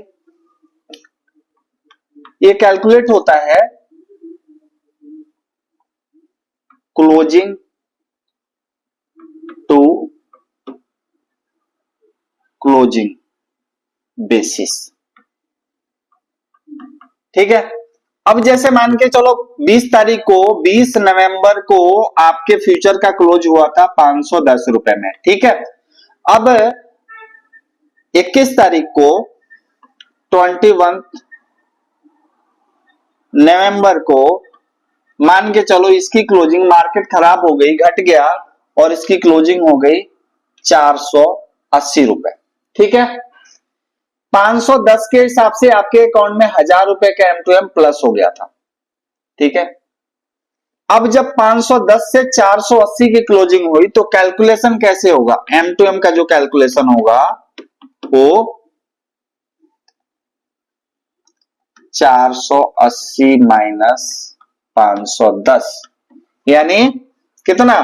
ये कैलकुलेट होता है क्लोजिंग टू क्लोजिंग बेसिस। ठीक है, अब जैसे मान के चलो 20 तारीख को, 20 नवंबर को आपके फ्यूचर का क्लोज हुआ था 510 रुपए में। ठीक है, अब 21 तारीख को 21 नवंबर को मान के चलो इसकी क्लोजिंग, मार्केट खराब हो गई, घट गया और इसकी क्लोजिंग हो गई 480 रुपए। ठीक है, 510 के हिसाब से आपके अकाउंट में 1000 रुपए का M2M प्लस हो गया था। ठीक है, अब जब 510 से 480 की क्लोजिंग हुई तो कैलकुलेशन कैसे होगा? M2M का जो कैलकुलेशन होगा वो 480 माइनस 510 यानी कितना?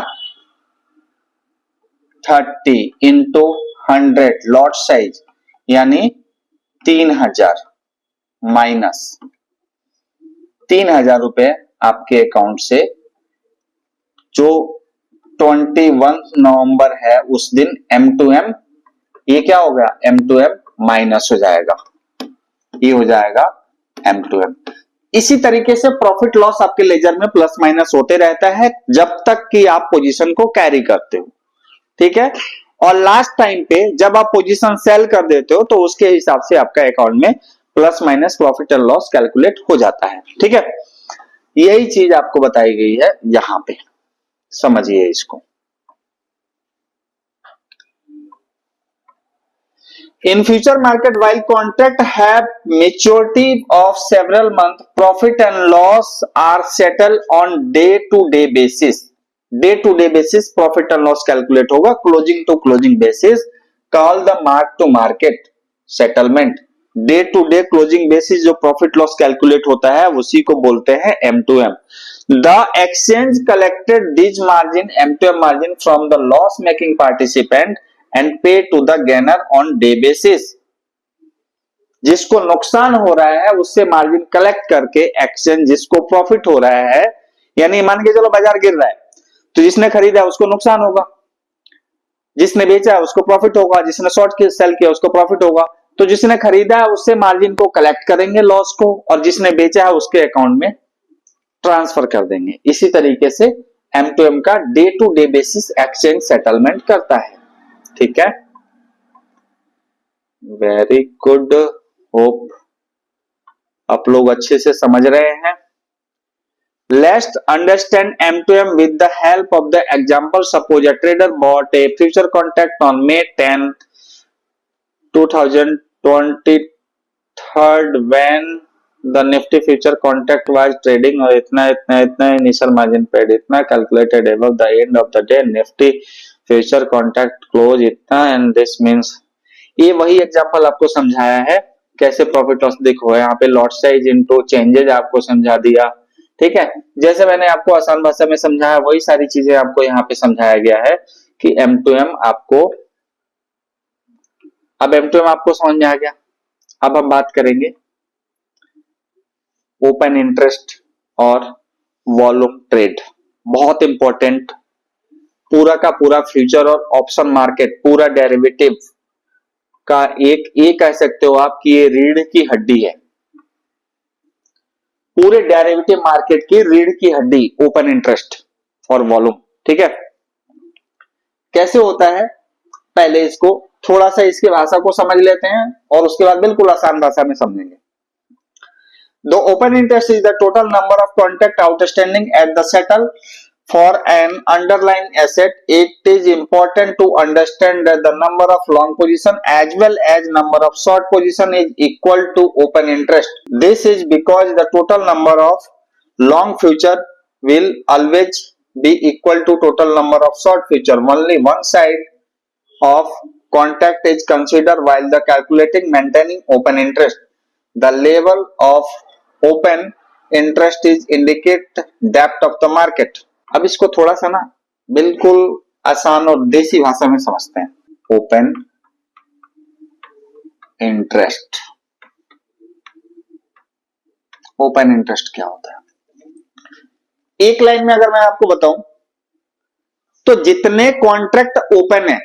30 इंटू 100 लॉट साइज यानी 3000 माइनस 3000 रुपए आपके अकाउंट से जो 21 नवंबर है उस दिन M2M, ये क्या हो गया? M2M माइनस हो जाएगा, ये हो जाएगा M2M। इसी तरीके से प्रॉफिट लॉस आपके लेजर में प्लस माइनस होते रहता है जब तक कि आप पोजीशन को कैरी करते हो। ठीक है, और लास्ट टाइम पे जब आप पोजीशन सेल कर देते हो तो उसके हिसाब से आपका अकाउंट में plus minus profit and loss calculate हो जाता है। ठीक है, यही चीज आपको बताई गई है यहां पे, समझिए इसको। In future market, while contract have maturity of several months, profit and loss are settled on day-to-day basis. Day-to-day basis profit and loss calculate होगा, closing to closing basis call the mark to market settlement. Day-to-day closing basis जो profit loss calculate होता है उसी को बोलते हैं M2M. The exchange collected this margin M2M margin from the loss making participant and pay to the gainer on day basis. जिसको नुकसान हो रहा है उससे मार्जिन कलेक्ट करके एक्सचेंज जिसको प्रॉफिट हो रहा है, यानी मान के चलो बाजार गिर रहा है तो जिसने खरीदा उसको नुकसान होगा, जिसने बेचा है उसको प्रॉफिट होगा, जिसने शॉर्ट सेल किया उसको प्रॉफिट होगा। तो जिसने खरीदा है उससे मार्जिन को कलेक्ट करेंगे लॉस को, और जिसने बेचा है उसके अकाउंट में ट्रांसफर कर देंगे। इसी तरीके से M2M का day to day basis exchange settlement करता है। ठीक है, वेरी गुड, होप आप लोग अच्छे से समझ रहे हैं। Let's understand M2M with the help of the example. Suppose a trader bought a future contract on May 10, 2023 when the Nifty future contract was trading और इतना initial margin paid इतना calculated above the end of the day Nifty future contract close इतना and this means, ये वही example आपको समझाया है कैसे प्रॉफिट लॉस। देखो यहाँ पे लॉट साइज इनटू चेंजेज आपको समझा दिया, ठीक है, जैसे मैंने आपको आसान भाषा में समझाया वही सारी चीजें आपको यहाँ पे समझाया गया है कि M2M आपको, अब M2M आपको समझ में आ गया। अब हम बात करेंगे ओपन इंटरेस्ट और वॉल्यूम ट्रेड, बहुत इंपॉर्टेंट, पूरा का पूरा फ्यूचर और ऑप्शन मार्केट, पूरा डेरिवेटिव का एक ये कह सकते हो आप कि ये रीढ़ की हड्डी है, पूरे डेरिवेटिव मार्केट की रीढ़ की हड्डी ओपन इंटरेस्ट और वॉल्यूम। ठीक है, कैसे होता है पहले इसको थोड़ा सा इसकी भाषा को समझ लेते हैं और उसके बाद बिल्कुल आसान भाषा में समझेंगे। The open interest is the total number of contract outstanding at the settle for an underlying asset. It is important to understand that the number of long position as well as number of short position is equal to open interest. This is because the total number of long future will always be equal to total number of short future. Only one side of contract is considered while the calculating maintaining open interest. The level of open interest is indicate depth of the market. अब इसको थोड़ा सा ना बिल्कुल आसान और देसी भाषा में समझते हैं। ओपन इंटरेस्ट, ओपन इंटरेस्ट क्या होता है? एक लाइन में अगर मैं आपको बताऊं तो जितने कॉन्ट्रैक्ट ओपन है,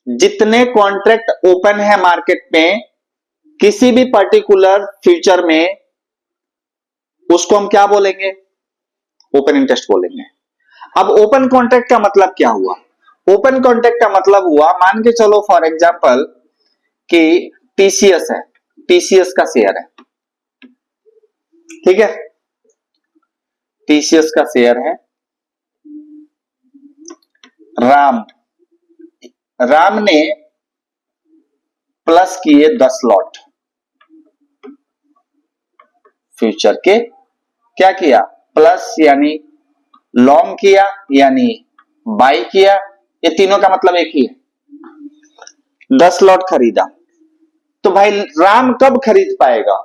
जितने कॉन्ट्रैक्ट ओपन है मार्केट में किसी भी पर्टिकुलर फ्यूचर में, उसको हम क्या बोलेंगे? ओपन इंटरेस्ट बोलेंगे। अब ओपन कॉन्ट्रैक्ट का मतलब क्या हुआ? ओपन कॉन्ट्रैक्ट का मतलब हुआ, मान के चलो फॉर एग्जांपल कि टीसीएस है, टीसीएस का शेयर है, ठीक है, टीसीएस का शेयर है, राम ने प्लस किए 10 लॉट फ्यूचर के, क्या किया? प्लस यानी लॉन्ग किया यानी बाई किया, ये तीनों का मतलब एक ही है। 10 लॉट खरीदा, तो भाई राम कब खरीद पाएगा?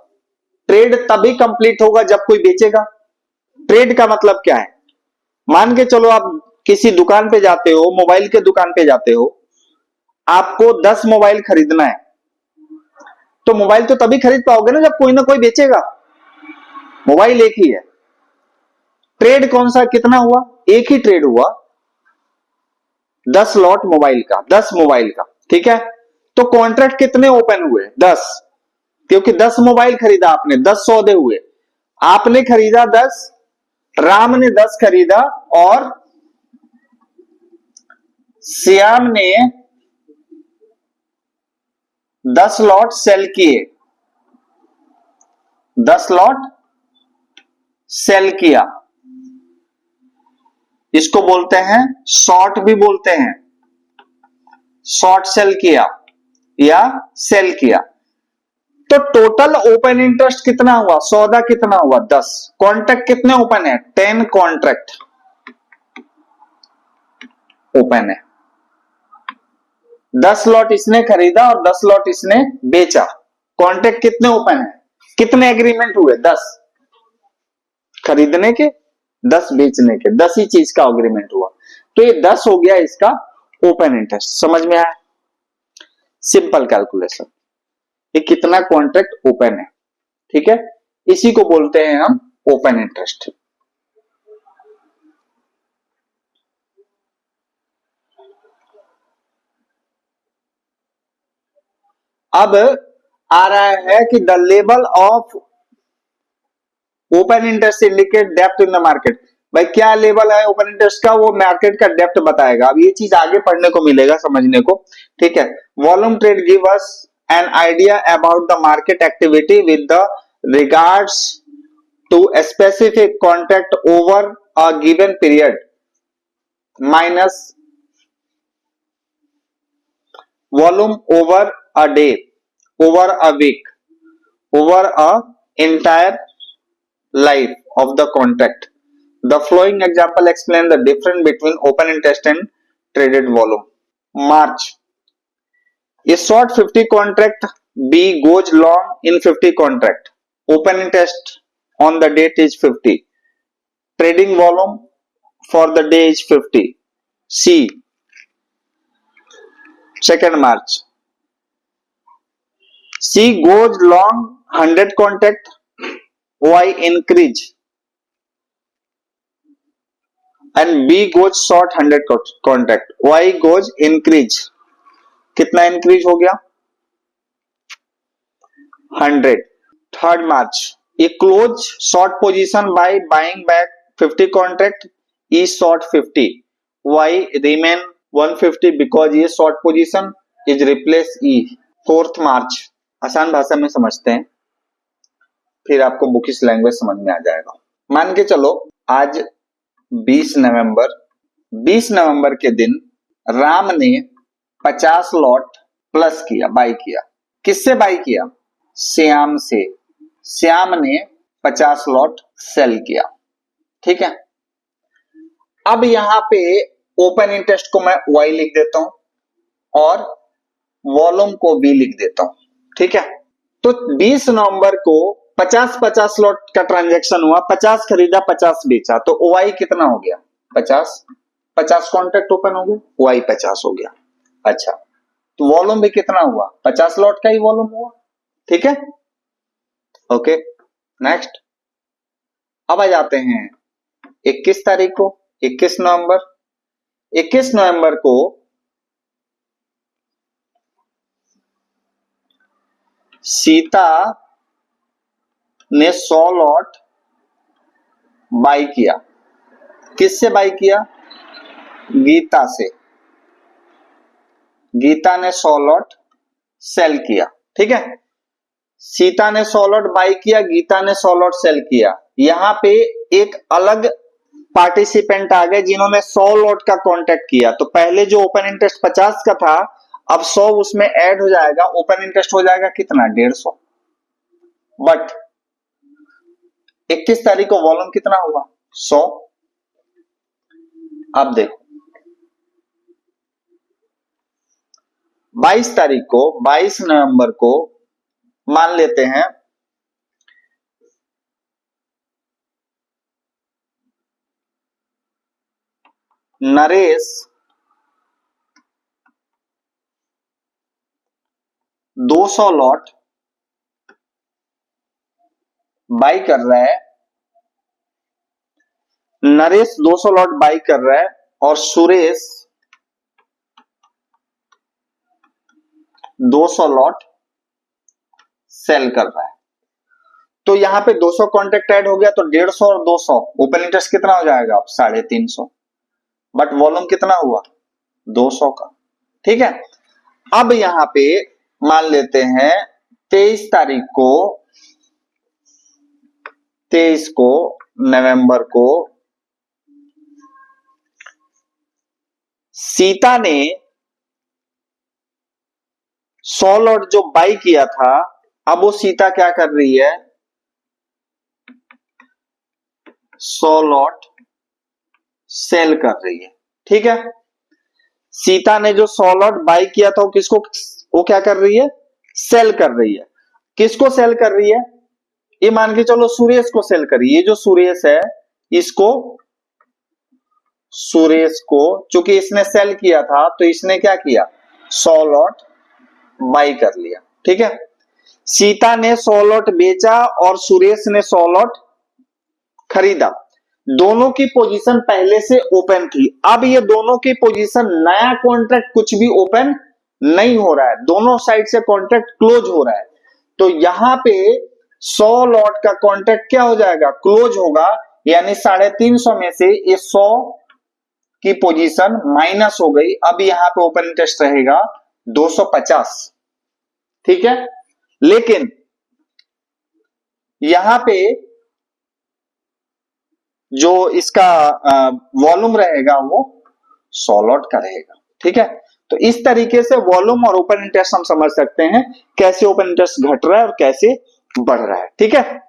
ट्रेड तभी कंप्लीट होगा जब कोई बेचेगा। ट्रेड का मतलब क्या है? मान के चलो आप किसी दुकान पे जाते हो, मोबाइल के दुकान पे जाते हो, आपको 10 मोबाइल खरीदना है, तो मोबाइल तो तभी खरीद पाओगे ना जब कोई ना कोई बेचेगा। मोबाइल एक ही है। ट्रेड कौन सा, कितना हुआ? एक ही ट्रेड हुआ, 10 लॉट मोबाइल का, 10 मोबाइल का, ठीक है। तो कॉन्ट्रैक्ट कितने ओपन हुए? 10, क्योंकि 10 मोबाइल खरीदा आपने, 10 सौदे हुए। आपने खरीदा 10, राम ने 10 खरीदा और श्याम ने 10 लॉट सेल किए, 10 लॉट सेल किया। इसको बोलते हैं शॉर्ट भी बोलते हैं, शॉर्ट सेल किया या सेल किया। तो टोटल ओपन इंटरेस्ट कितना हुआ? सौदा कितना हुआ? 10। कॉन्ट्रैक्ट कितने ओपन है? 10 कॉन्ट्रैक्ट ओपन है। 10 लॉट इसने खरीदा और 10 लॉट इसने बेचा। कॉन्ट्रैक्ट कितने ओपन है? कितने एग्रीमेंट हुए? 10 खरीदने के, 10 बेचने के, 10 ही चीज का एग्रीमेंट हुआ। तो ये 10 हो गया इसका ओपन इंटरेस्ट। समझ में आया? सिंपल कैलकुलेशन, ये कितना कॉन्ट्रैक्ट ओपन है, ठीक है, इसी को बोलते हैं हम ओपन इंटरेस्ट। अब आ रहा है कि the level of open interest indicate depth in the market. भाई क्या लेवल है ओपन इंटरेस्ट का? वो मार्केट का डेप्थ बताएगा। अब ये चीज आगे पढ़ने को मिलेगा, समझने को, ठीक है। Volume trade give us an idea about the market activity with the regards to a specific contract over a given period minus volume over a day, over a week, over a entire life of the contract. The following example explain the difference between open interest and traded volume. March, a short 50 contract B goes long in 50 contract. Open interest on the date is 50. Trading volume for the day is 50. C. 2nd March. C goes long 100 contact. Y increase. And B goes short 100 contact. Y goes increase. कितना increase हो गया? 100. 3rd March. E close short position by buying back 50 contract. E short 50. Y remain 150 because ये short position is replace E. 4th March. आसान भाषा में समझते हैं, फिर आपको बुकिश लैंग्वेज समझ में आ जाएगा। मान के चलो आज 20 नवंबर के दिन राम ने 50 लॉट प्लस किया, बाई किया। किससे बाई किया? श्याम से। श्याम ने 50 लॉट सेल किया। ठीक है, अब यहां पे ओपन इंटरेस्ट को मैं Y लिख देता हूं और वॉल्यूम को V लिख देता हूं। ठीक है, तो 20 नवंबर को 50 लॉट का ट्रांजैक्शन हुआ, 50 खरीदा 50 बेचा, तो Y कितना हो गया? 50 कॉन्ट्रैक्ट ओपन हो गए, Y 50 हो गया। अच्छा, तो वॉल्यूम भी कितना हुआ? 50 लॉट का ही वॉल्यूम हुआ। ठीक है, ओके, नेक्स्ट। अब आ जाते हैं 21 तारीख को। 21 नवंबर को सीता ने 100 लॉट बाई किया। किससे बाई किया? गीता से। गीता ने 100 लॉट सेल किया। ठीक है, सीता ने 100 लॉट बाई किया, गीता ने 100 लॉट सेल किया। यहां पे एक अलग पार्टिसिपेंट आ गए जिन्होंने 100 लॉट का कॉन्ट्रैक्ट किया। तो पहले जो ओपन इंटरेस्ट 50 का था, अब 100 उसमें ऐड हो जाएगा, ओपन इंटरेस्ट हो जाएगा कितना? 150। बट 21 तारीख को वॉल्यूम कितना हुआ? 100। अब देखो 22 नवंबर को मान लेते हैं नरेश 200 लॉट बाई कर रहा है। नरेश 200 लॉट बाई कर रहा है और सुरेश 200 लॉट सेल कर रहा है। तो यहां पे 200 कॉन्ट्रैक्ट ऐड हो गया, तो 150 और 200 ओपन इंटरेस्ट कितना हो जाएगा? 350। बट वॉल्यूम कितना हुआ? 200 का। ठीक है, अब यहां पे मान लेते हैं 23 नवंबर को सीता ने 100 लॉट जो बाई किया था, अब वो सीता क्या कर रही है? 100 लॉट सेल कर रही है। ठीक है, सीता ने जो 100 लॉट बाई किया था वो क्या कर रही है? सेल कर रही है। किसको सेल कर रही है? ये मान के चलो सुरेश को सेल कर रही है। ये जो सुरेश है, सुरेश को चूंकि इसने सेल किया था, तो इसने क्या किया? 100 लॉट बाई कर लिया। ठीक है, सीता ने 100 लॉट बेचा और सुरेश ने 100 लॉट खरीदा। दोनों की पोजीशन पहले से ओपन थी। अब ये दोनों की पोजीशन, नया कॉन्ट्रैक्ट कुछ भी ओपन नहीं हो रहा है, दोनों साइड से कॉन्ट्रैक्ट क्लोज हो रहा है। तो यहां पे 100 लॉट का कॉन्ट्रैक्ट क्या हो जाएगा? क्लोज होगा, यानी 350 में से ये 100 की पोजीशन माइनस हो गई। अब यहां पे ओपन इंटरेस्ट रहेगा 250। ठीक है, लेकिन यहां पे जो इसका वॉल्यूम रहेगा वो 100 लॉट का रहेगा। ठीक है, तो इस तरीके से वॉल्यूम और ओपन इंटरेस्ट हम समझ सकते हैं, कैसे ओपन इंटरेस्ट घट रहा है और कैसे बढ़ रहा है। ठीक है,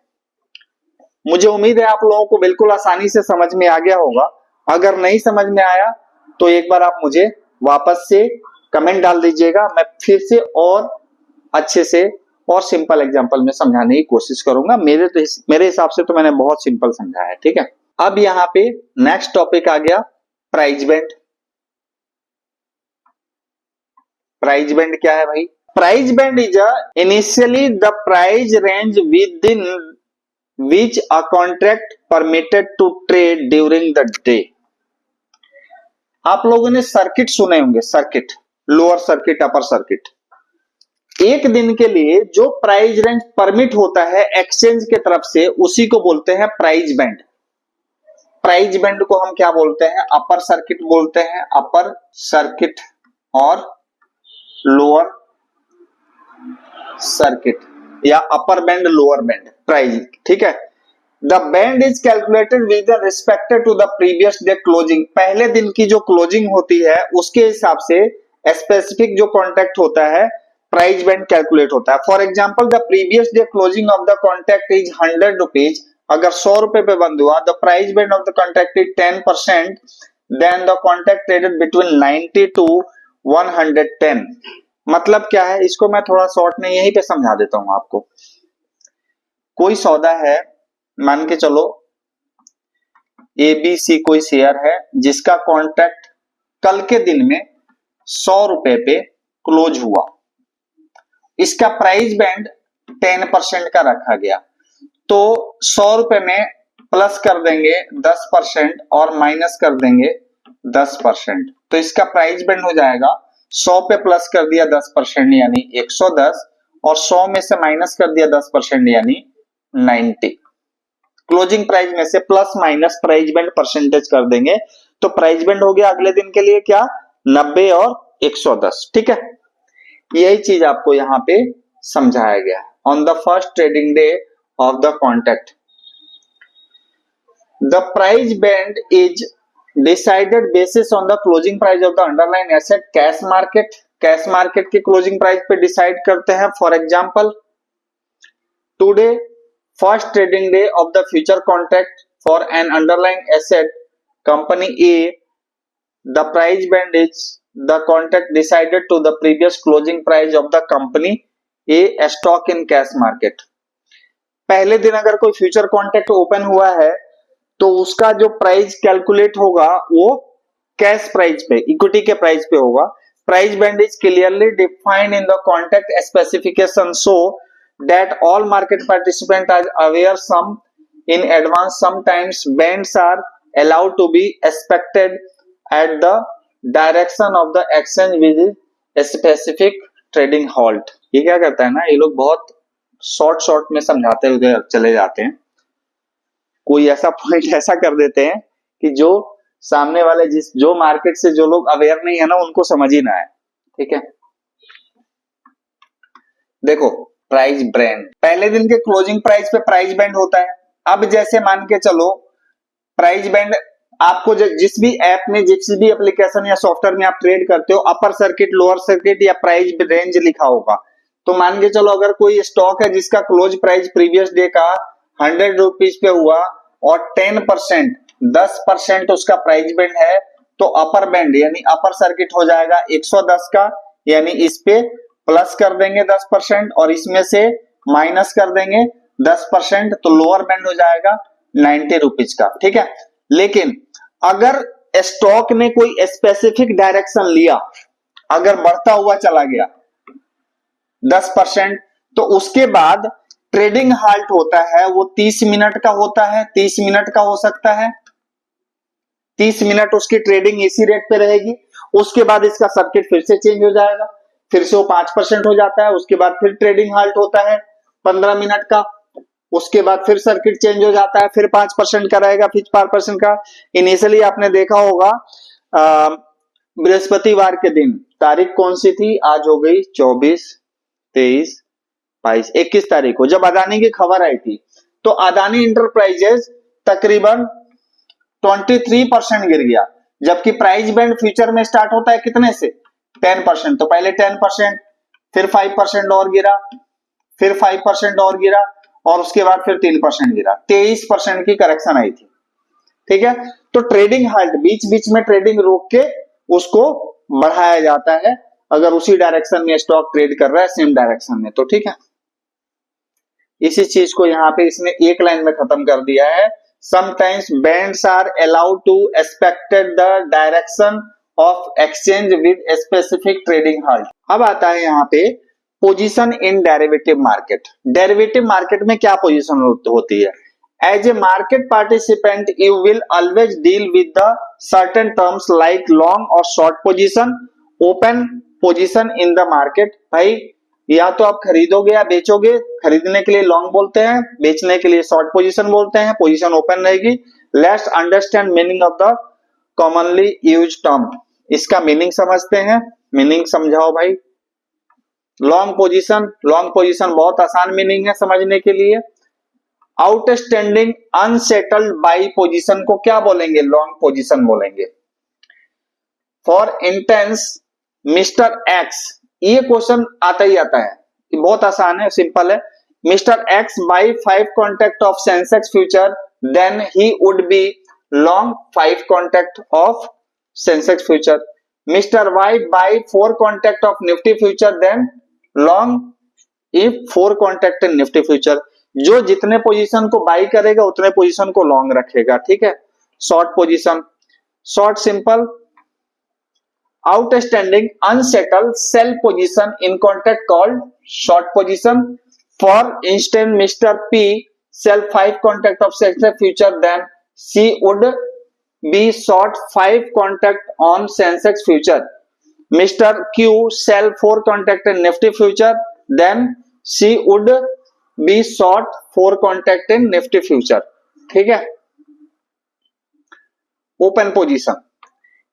मुझे उम्मीद है आप लोगों को बिल्कुल आसानी से समझ में आ गया होगा। अगर नहीं समझ में आया तो एक बार आप मुझे वापस से कमेंट डाल दीजिएगा, मैं फिर से और अच्छे से और सिंपल एग्जांपल में समझाने की कोशिश करूंगा। मेरे हिसाब से तो मैंने बहुत सिंपल समझाया है। ठीक है। अब यहाँ पे नेक्स्ट टॉपिक आ गया प्राइस बैंड। प्राइस बैंड क्या है भाई? Price band is initially the price range within which a contract permitted to trade during the day. आप लोगों ने सर्किट सुने होंगे, circuit, lower circuit, upper circuit. एक दिन के लिए जो प्राइस रेंज परमिट होता है एक्सचेंज के तरफ से, उसी को बोलते हैं प्राइस बैंड। प्राइस बैंड को हम क्या बोलते हैं? अपर सर्किट बोलते हैं, अपर सर्किट और लोअर सर्किट, या upper band lower band price, ठीक है। The band is calculated with respect to the previous day closing. पहले दिन की जो क्लोजिंग होती है उसके हिसाब से स्पेसिफिक जो कॉन्ट्रैक्ट होता है प्राइस बैंड कैलकुलेट होता है। For example, the previous day closing of the contract is 100 rupees. अगर 100 रुपए पे बंद हुआ, the price band of the contract is 10%, then the contract traded between 90 to 110। मतलब क्या है, इसको मैं थोड़ा शॉर्ट में यहीं पे समझा देता हूं आपको। कोई सौदा है, मान के चलो ABC कोई शेयर है जिसका कॉन्ट्रैक्ट कल के दिन में 100 रुपए पे क्लोज हुआ। इसका प्राइस बैंड 10% का रखा गया, तो 100 रुपए में प्लस कर देंगे 10% और माइनस कर देंगे 10%, तो इसका प्राइस बैंड हो जाएगा 100 पे प्लस कर दिया 10% यानी 110, और 100 में से माइनस कर दिया 10% यानी 90। क्लोजिंग प्राइस में से plus minus price band percentage कर देंगे, तो प्राइस बैंड हो गया अगले दिन के लिए क्या? 90 और 110, ठीक है। यही चीज आपको यहाँ पे समझाया गया। On the first trading day of the contract, the price band is decided basis on the closing price of the underline asset. Cash market, cash market की क्लोजिंग प्राइस पे डिसाइड करते हैं। For example, today first trading day of the future contract for an underlying asset company A, the price band is the contract decided to the previous closing price of the company A stock in cash market. पहले दिन अगर कोई future contract open हुआ है तो उसका जो price calculate होगा वो कैश प्राइस पे, इक्विटी के प्राइस पे होगा। Price band is clearly defined in the contract specification so that all market participants are aware some in advance. Sometimes bands are allowed to be expected at the direction of the exchange with a specific trading halt. ये क्या करता है ना, ये लोग बहुत short में समझाते हुए चले जाते हैं। कोई ऐसा पॉइंट ऐसा कर देते हैं कि जो सामने वाले जो मार्केट से जो लोग अवेयर नहीं है ना, उनको समझ ही ना आए, ठीक है। देखो, प्राइस बैंड पहले दिन के क्लोजिंग प्राइस पे प्राइस बैंड होता है। अब जैसे मान के चलो प्राइस बैंड आपको जिस भी ऐप में, जिस भी एप्लीकेशन या सॉफ्टवेयर में आप ट्रेड करते हो, अपर सर्किट, लोअर सर्किट या प्राइस रेंज लिखा होगा। तो मान के चलो अगर कोई स्टॉक है जिसका क्लोज प्राइस प्रीवियस डे का 100 रुपीज पे हुआ और 10% उसका प्राइस बैंड है, तो अपर बैंड यानी अपर सर्किट हो जाएगा 110 का, यानी इस पे प्लस कर देंगे 10% और इसमें से माइनस कर देंगे 10%, तो लोअर बैंड हो जाएगा 90 रुपीज का, ठीक है। लेकिन अगर स्टॉक ने कोई स्पेसिफिक डायरेक्शन लिया, अगर बढ़ता हुआ चला गया 10%, तो उसके बाद ट्रेडिंग हाल्ट होता है, वो 30 मिनट का होता है, 30 मिनट का हो सकता है। 30 मिनट उसकी ट्रेडिंग इसी रेट पे रहेगी। उसके बाद इसका सर्किट फिर से चेंज हो जाएगा, फिर से वो 5% हो जाता है। उसके बाद फिर ट्रेडिंग हाल्ट होता है 15 मिनट का। उसके बाद फिर सर्किट चेंज हो जाता है, फिर 5% का रहेगा, फिर 5% का। इनिशियली आपने देखा होगा बृहस्पतिवार के दिन, तारीख कौन सी थी? आज हो गई 24, 23, 22, 21 तारीख को जब अदानी की खबर आई थी, तो अदानी इंटरप्राइजेज तकरीबन 23% गिर गया, जबकि प्राइस बैंड फ्यूचर में स्टार्ट होता है कितने से? 10%। तो पहले 10%, फिर 5% और गिरा, फिर 5% और गिरा, और उसके बाद फिर 3% गिरा। 23% की करेक्शन आई थी, ठीक है। तो ट्रेडिंग हाल्ट, बीच बीच में ट्रेडिंग रोक के उसको बढ़ाया जाता है, अगर उसी डायरेक्शन में स्टॉक ट्रेड कर रहा है, सेम डायरेक्शन में, तो ठीक है। इसी चीज को यहाँ पे इसने एक लाइन में खत्म कर दिया है sometimes bands are allowed to expected the direction of exchange with specific trading halt. अब आता है यहाँ पे position in derivative market. Derivative market में क्या पोजीशन होती है? As a market participant you will always deal with the certain terms like long और short position, open position in the market. भाई या तो आप खरीदोगे या बेचोगे, खरीदने के लिए लॉन्ग बोलते हैं, बेचने के लिए शॉर्ट पोजीशन बोलते हैं, पोजीशन ओपन रहेगी। Let's understand meaning of the commonly used term. इसका मीनिंग समझते हैं, मीनिंग समझाओ भाई। लॉन्ग पोजीशन बहुत आसान मीनिंग है समझने के लिए। आउटस्टैंडिंग अनसेटल्ड बाई पोजीशन को क्या बोलेंगे? लॉन्ग पोजीशन बोलेंगे। फॉर इंस्टेंस मिस्टर एक्स, ये क्वेश्चन आता ही आता है, बहुत आसान है, सिंपल है। Mister X buy 5 contract of Sensex future, then he would be long 5 contract of Sensex future. Mister Y buy 4 contract of Nifty future, then long if 4 contract in Nifty future. जो जितने पोजीशन को बाई करेगा उतने पोजीशन को लॉन्ग रखेगा, ठीक है। Short position, short simple. Outstanding unsettled sell position in contract called short position. For instance, Mr. P sell 5 contract of Sensex future, then C would be short 5 contract on Sensex future. Mr. Q sell 4 contract in Nifty future, then C would be short 4 contract in Nifty future. ठीक है। Open position,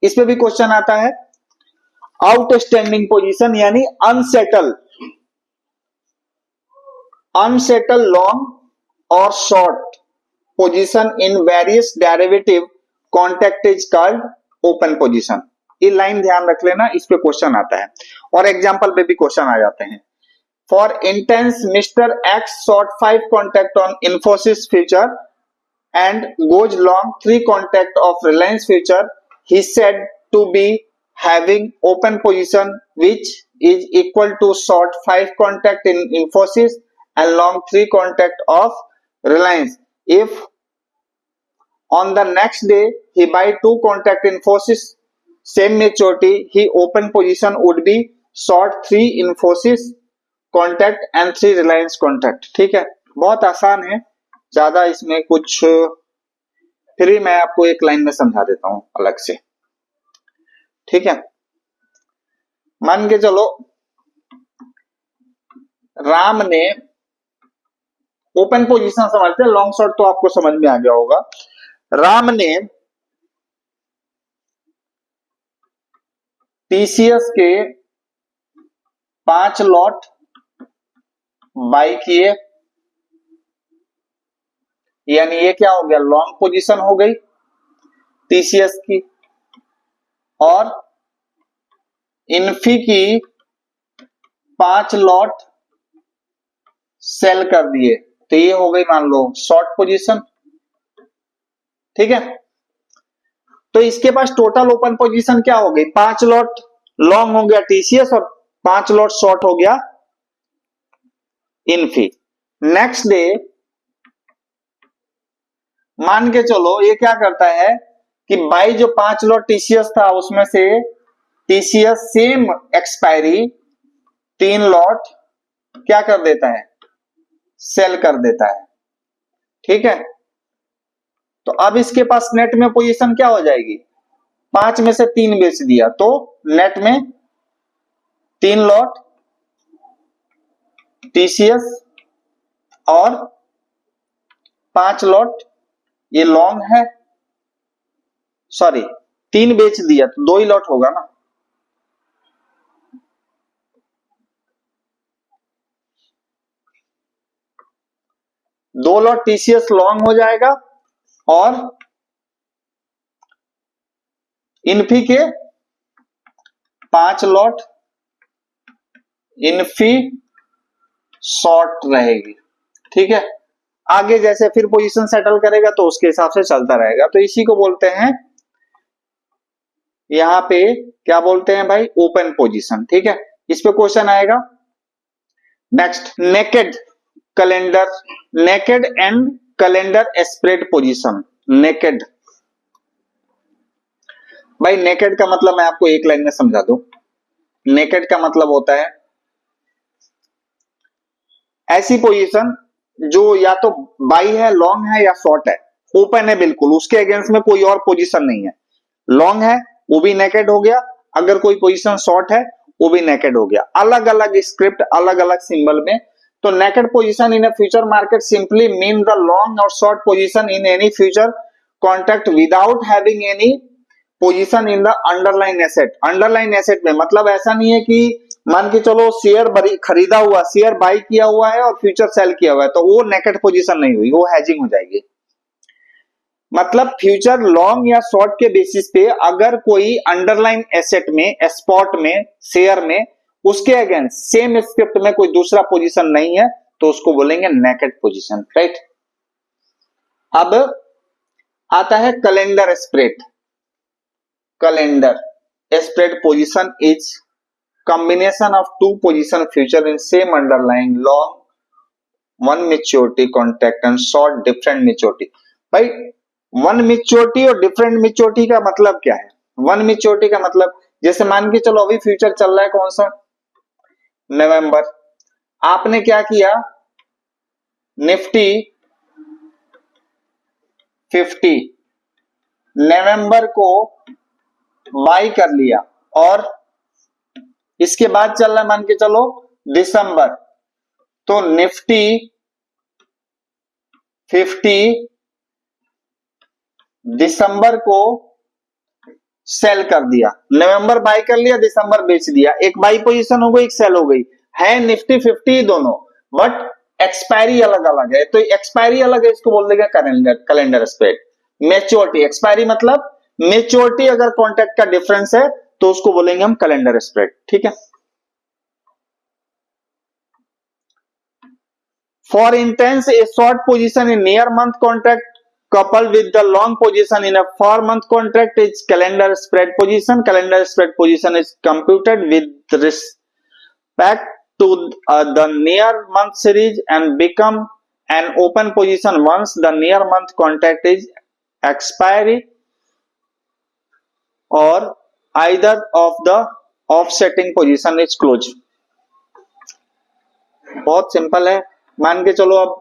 इस पे भी question आता है। Outstanding position यानी unsettle long और short position in various derivative contract is called open position. ये लाइन ध्यान रख लेना, इस पे क्वेश्चन आता है और एग्जांपल पे भी क्वेश्चन आ जाते हैं। For instance mister X short 5 contract on Infosys future and goes long 3 contract of Reliance future, he said to be having open position which is equal to short 5 contract in Infosys and long 3 contract of Reliance. If on the next day he buy 2 contract Infosys same maturity, he open position would be short 3 Infosys contract and 3 Reliance contract। ठीक है, बहुत आसान है, ज्यादा इसमें कुछ, फिर मैं आपको एक लाइन में समझा देता हूं अलग से, ठीक है। मान के चलो राम ने, ओपन पोजीशन समझते हैं, लॉन्ग शॉर्ट तो आपको समझ में आ गया होगा। राम ने टीसीएस के 5 लॉट बाई किए, यानी ये क्या हो गया? लॉन्ग पोजीशन हो गई टीसीएस की। और इन्फी की 5 लॉट सेल कर दिए, तो ये हो गई मान लो शॉर्ट पोजीशन, ठीक है। तो इसके पास टोटल ओपन पोजीशन क्या हो गई? 5 लॉट लॉन्ग हो गया टीसीएस और 5 लॉट शॉर्ट हो गया इन्फी। नेक्स्ट डे मान के चलो ये क्या करता है कि बाई जो 5 लॉट टीसीएस था उसमें से टीसीएस सेम एक्सपायरी 3 लॉट क्या कर देता है? सेल कर देता है, ठीक है। तो अब इसके पास नेट में पोजीशन क्या हो जाएगी? 5 में से 3 बेच दिया तो नेट में 3 लॉट टीसीएस और 5 लॉट ये लॉन्ग है, सॉरी 3 बेच दिया तो 2 ही लॉट होगा ना। दो लॉट टीसीएस लॉन्ग हो जाएगा और इन्फी के 5 लॉट इन्फी शॉर्ट रहेगी, ठीक है। आगे जैसे फिर पोजीशन सेटल करेगा तो उसके हिसाब से चलता रहेगा। तो इसी को बोलते हैं, यहां पे क्या बोलते हैं भाई? ओपन पोजीशन, ठीक है। इस पे क्वेश्चन आएगा। Next, naked calendar, naked and calendar spread position, naked. भाई नेकेड का मतलब मैं आपको एक लाइन में समझा दूं। नेकेड का मतलब होता है ऐसी पोजीशन जो या तो बाई है, लॉन्ग है या शॉर्ट है, ओपन है बिल्कुल, उसके अगेंस्ट में कोई और पोजीशन नहीं है। लॉन्ग है वो भी नेकेड हो गया, अगर कोई पोजीशन शॉर्ट है वो भी नेकेड हो गया। अलग अलग स्क्रिप्ट, अलग अलग सिंबल में। तो naked position in a future market simply mean the long और short position in any future contract without having any position in the underline asset. Underline asset में मतलब ऐसा नहीं है कि मान के चलो शेयर खरीदा हुआ, शेयर बाई किया हुआ है और फ्यूचर सेल किया हुआ है, तो वो नेकेड पोजीशन नहीं हुई, वो हेजिंग हो जाएगी। मतलब फ्यूचर लॉन्ग या शॉर्ट के बेसिस पे अगर कोई अंडरलाइन एसेट में, स्पॉट में, शेयर में, उसके अगेंस्ट सेम स्क्रिप्ट में कोई दूसरा पोजीशन नहीं है तो उसको बोलेंगे नेकेड पोजीशन, राइट। अब आता है calendar spread. Calendar spread position is combination of two position future in same underlying long one maturity contract and short different maturity। भाई वन मेच्योरिटी और डिफरेंट मेच्योरिटी का मतलब क्या है? वन मेच्योरिटी का मतलब जैसे मान के चलो अभी फ्यूचर चल रहा है कौन सा, नवंबर। आपने क्या किया, निफ्टी 50 नवंबर को बाई कर लिया और इसके बाद चल रहा है मान के चलो दिसंबर, तो निफ्टी 50 दिसंबर को सेल कर दिया। नवंबर बाई कर लिया, दिसंबर बेच दिया, एक बाई पोजीशन हो गई, एक सेल हो गई। है निफ्टी 50 दोनों, बट एक्सपायरी अलग अलग है, तो एक्सपायरी अलग है, इसको बोल देगा कैलेंडर स्प्रेड। मैच्योरिटी, एक्सपायरी मतलब मैच्योरिटी अगर कॉन्ट्रैक्ट का डिफरेंस है तो उसको बोलेंगे हम कैलेंडर स्प्रेड, ठीक है। For instance A short position in near month contract coupled with the long position in a 4-month contract is calendar spread position. Calendar spread position is computed with respect to the near month series and become an open position once the near month contract is expiry or either of the offsetting position is closed। बहुत simple है। मान के चलो अब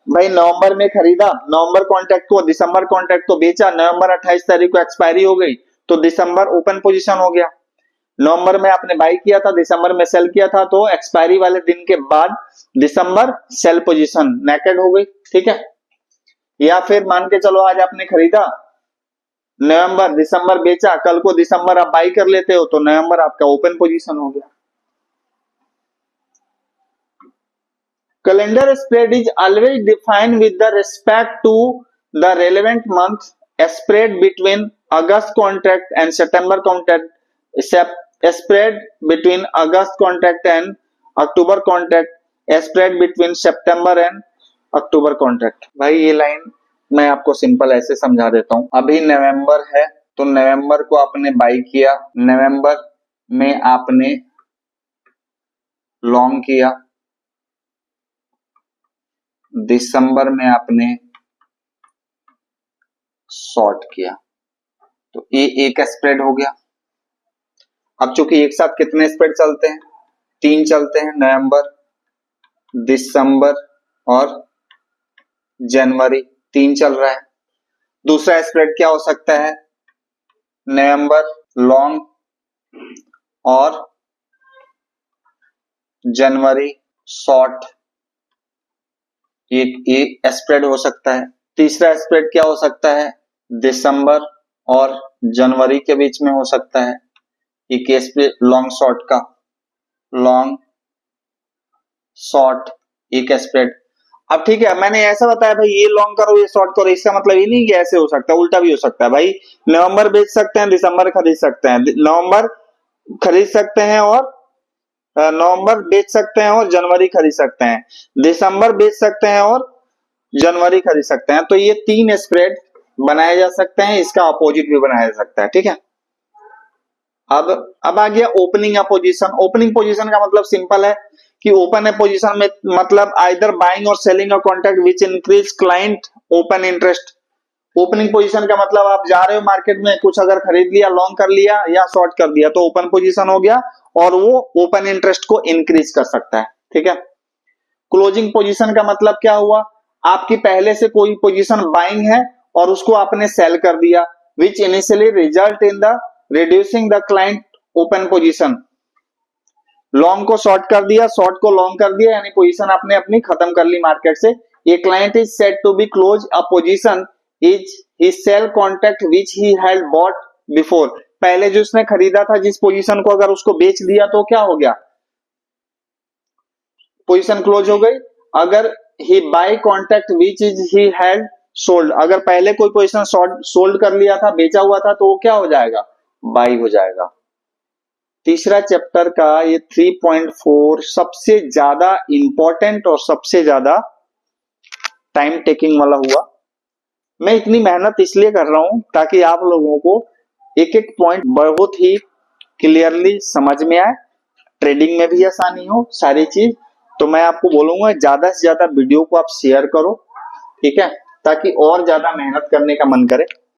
भाई नवंबर में खरीदा, नवंबर contract को, दिसंबर कॉन्ट्रैक्ट को बेचा, नवंबर 28 तारीख को एक्सपायरी हो गई तो दिसंबर ओपन पोजीशन हो गया। नवंबर में आपने बाई किया था, दिसंबर में सेल किया था, तो एक्सपायरी वाले दिन के बाद दिसंबर सेल पोजीशन नेकेड हो गई, ठीक है। या फिर मान के चलो आज आपने खरीदा, नवंबर दिसंबर बेचा, कल को दिसंबर आप बाई कर लेते हो तो नवंबर आपका ओपन पोजीशन हो गया। Calendar spread is always defined with the respect to the relevant month. Spread between August contract and September contract. Spread between August contract and October contract. Spread between September and October contract। भाई ये line मैं आपको simple ऐसे समझा देता हूं। अभी नवंबर है तो नवंबर को आपने बाई किया, नवंबर में आपने लॉन्ग किया, दिसंबर में आपने शॉर्ट किया, तो ये एक स्प्रेड हो गया। अब चूंकि एक साथ कितने स्प्रेड चलते हैं, 3 चलते हैं, नवंबर, दिसंबर और जनवरी, 3 चल रहा है। दूसरा स्प्रेड क्या हो सकता है, नवंबर लॉन्ग और जनवरी शॉर्ट, ये स्प्रेड हो सकता है। तीसरा स्प्रेड क्या हो सकता है, दिसंबर और जनवरी के बीच में हो सकता है, ये केस पे लॉन्ग शॉर्ट का, लॉन्ग शॉर्ट एक स्प्रेड। अब ठीक है, मैंने ऐसा बताया भाई ये लॉन्ग करो ये शॉर्ट करो, इसका मतलब ये नहीं कि ऐसे हो सकता है, उल्टा भी हो सकता है। भाई नवंबर बेच सकते हैं, दिसंबर खरीद सकते हैं, नवंबर खरीद सकते हैं और नवंबर बेच सकते हैं और जनवरी खरीद सकते हैं, दिसंबर बेच सकते हैं और जनवरी खरीद सकते हैं। तो ये 3 स्प्रेड बनाए जा सकते हैं, इसका अपोजिट भी बनाया जा सकता है, ठीक है। अब आ गया ओपनिंग पोजीशन। ओपनिंग पोजीशन का मतलब सिंपल है कि ओपन ए पोजीशन में मतलब आइदर बाइंग और selling a contract which increase client open interest. Opening position का मतलब आप जा रहे हो मार्केट में, कुछ अगर खरीद लिया, लॉन्ग कर लिया या शॉर्ट कर दिया, तो ओपन पोजीशन हो गया और वो ओपन इंटरेस्ट को इंक्रीज कर सकता है। ठीक है। क्लोजिंग पोजीशन का मतलब क्या हुआ, आपकी पहले से कोई पोजीशन बाइंग है और उसको आपने सेल कर दिया, which initially result in the reducing the client open position. Long को शॉर्ट कर दिया, शॉर्ट को लॉन्ग कर दिया, यानी पोजीशन आपने अपनी खत्म कर ली मार्केट से। A client is said to be close a position is he sell contract which he had bought before. पहले जो उसने खरीदा था जिस पोजीशन को, अगर उसको बेच दिया तो क्या हो गया, पोजीशन क्लोज हो गई। अगर he buy contract which is he had sold, अगर पहले कोई पोजीशन सोल्ड कर लिया था, बेचा हुआ था, तो वो क्या हो जाएगा, बाई हो जाएगा। तीसरा चैप्टर का ये 3.4 सबसे ज्यादा इंपॉर्टेंट और सबसे ज्यादा टाइम टेकिंग वाला हुआ। मैं इतनी मेहनत इसलिए कर रहा हूं ताकि आप लोगों को एक एक पॉइंट बहुत ही क्लियरली समझ में आए, ट्रेडिंग में भी आसानी हो सारी चीज। तो मैं आपको बोलूंगा ज्यादा से ज्यादा वीडियो को आप शेयर करो, ठीक है, ताकि और ज्यादा मेहनत करने का मन करे।